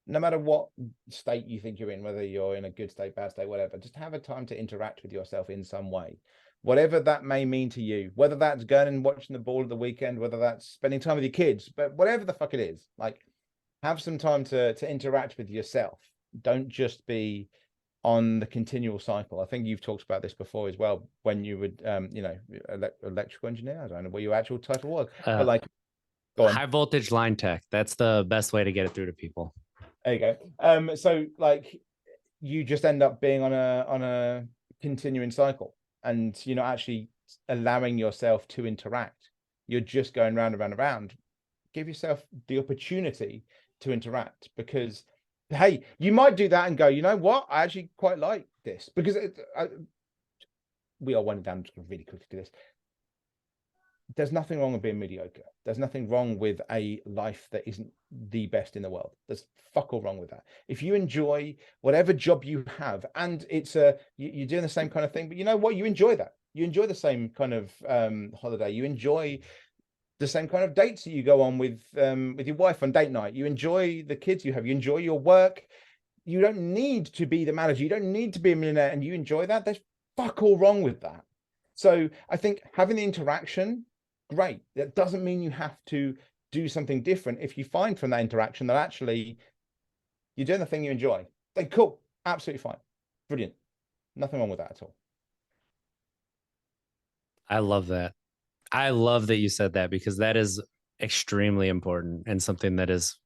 no matter what state you think you're in, whether you're in a good state, bad state, whatever. Just have a time to interact with yourself in some way, whatever that may mean to you, whether that's going and watching the ball at the weekend, whether that's spending time with your kids, but whatever the fuck it is, like, have some time to interact with yourself. Don't just be on the continual cycle. I think you've talked about this before as well, when you would electrical engineer. I don't know what your actual title was, but like, go on. High voltage line tech. That's the best way to get it through to people. There you go. So like, you just end up being on a continuing cycle, and you're not actually allowing yourself to interact. You're just going round and round and round. Give yourself the opportunity to interact, because hey, you might do that and go, you know what, I actually quite like this, because we are winding down really quickly to this. There's nothing wrong with being mediocre. There's nothing wrong with a life that isn't the best in the world. There's fuck all wrong with that. If you enjoy whatever job you have, and it's you're doing the same kind of thing, but you know what, you enjoy that. You enjoy the same kind of holiday. You enjoy the same kind of dates that you go on with your wife on date night. You enjoy the kids you have. You enjoy your work. You don't need to be the manager. You don't need to be a millionaire, and you enjoy that. There's fuck all wrong with that. So I think having the interaction, great. That doesn't mean you have to do something different. If you find from that interaction that actually you're doing the thing you enjoy, then cool, absolutely fine, brilliant. Nothing wrong with that at all. I love that. I love that you said that, because that is extremely important and something that is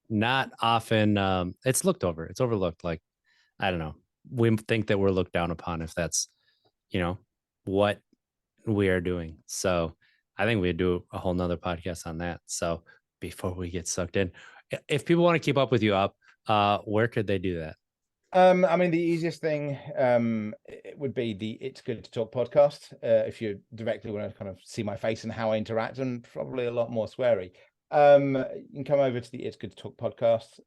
not often it's looked over. It's overlooked. Like, I don't know. We think that we're looked down upon if that's, you know, what we are doing. So I think we do a whole nother podcast on that. So before we get sucked in, if people want to keep up with you up, where could they do that? I mean, the easiest thing it would be the It's Good to Talk podcast. If you directly want to kind of see my face and how I interact, and probably a lot more sweary. You can come over to the It's Good to Talk podcast.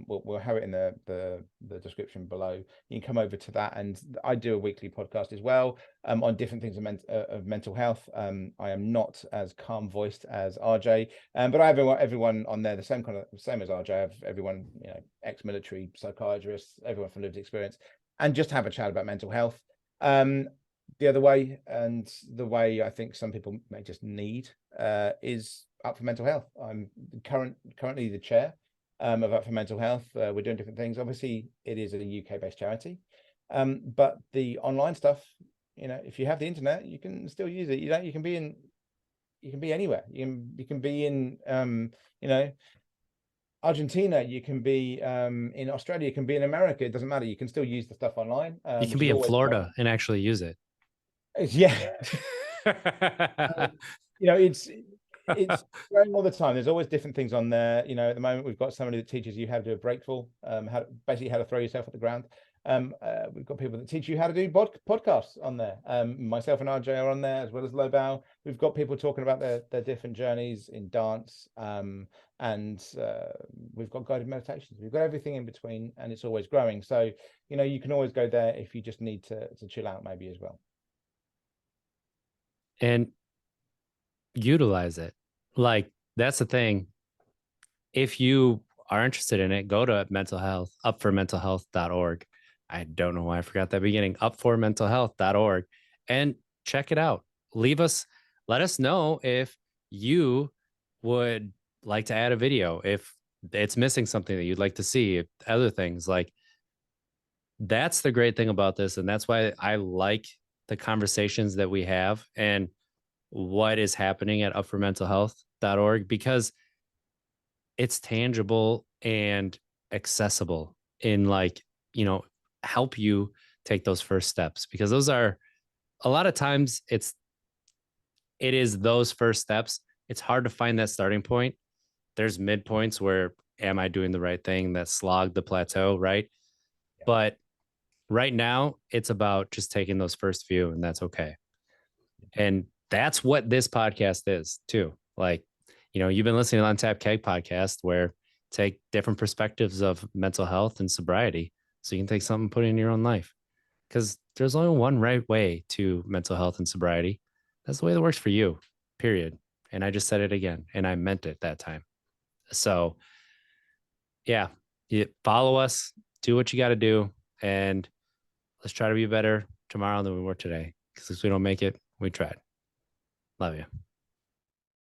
We'll have it in the description below. You can come over to that, and I do a weekly podcast as well on different things of mental health. I am not as calm voiced as RJ, but I have everyone on there the same as RJ. I have everyone, ex-military, psychiatrists, everyone from lived experience, and just have a chat about mental health. The other way, and the way I think some people may just need, is Up for Mental Health. I'm currently the chair of Up for Mental Health. We're doing different things. Obviously, it is a UK-based charity, but the online stuff, if you have the internet, you can still use it. You can be anywhere. You can be in Argentina. You can be in Australia. You can be in America. It doesn't matter. You can still use the stuff online. You can be in Florida and actually use it. Yeah. It's growing all the time. There's always different things on there. At the moment, we've got somebody that teaches you how to do a breakfall, how to throw yourself at the ground. We've got people that teach you how to do podcasts on there. Myself and RJ are on there, as well as Lobao. We've got people talking about their different journeys in dance, and we've got guided meditations. We've got everything in between, and it's always growing. So you can always go there if you just need to chill out, maybe, as well. And utilize it. Like, that's the thing. If you are interested in it, go to mental health, upformentalhealth.org. I don't know why I forgot that beginning, upformentalhealth.org, and check it out. Let us know if you would like to add a video, if it's missing something that you'd like to see, other things. Like, that's the great thing about this. And that's why I like the conversations that we have and what is happening at upformentalhealth.org, because it's tangible and accessible in like, help you take those first steps, because those are a lot of times it is those first steps. It's hard to find that starting point. There's midpoints where am I doing the right thing, that slog the plateau, right? Yeah. But right now it's about just taking those first few, and that's okay. And that's what this podcast is too. Like, you've been listening to Untapped Keg podcast, where take different perspectives of mental health and sobriety, so you can take something and put it in your own life. Because there's only one right way to mental health and sobriety. That's the way that works for you, period. And I just said it again, and I meant it that time. So yeah, you follow us, do what you got to do, and let's try to be better tomorrow than we were today. Because if we don't make it, we tried. Love you.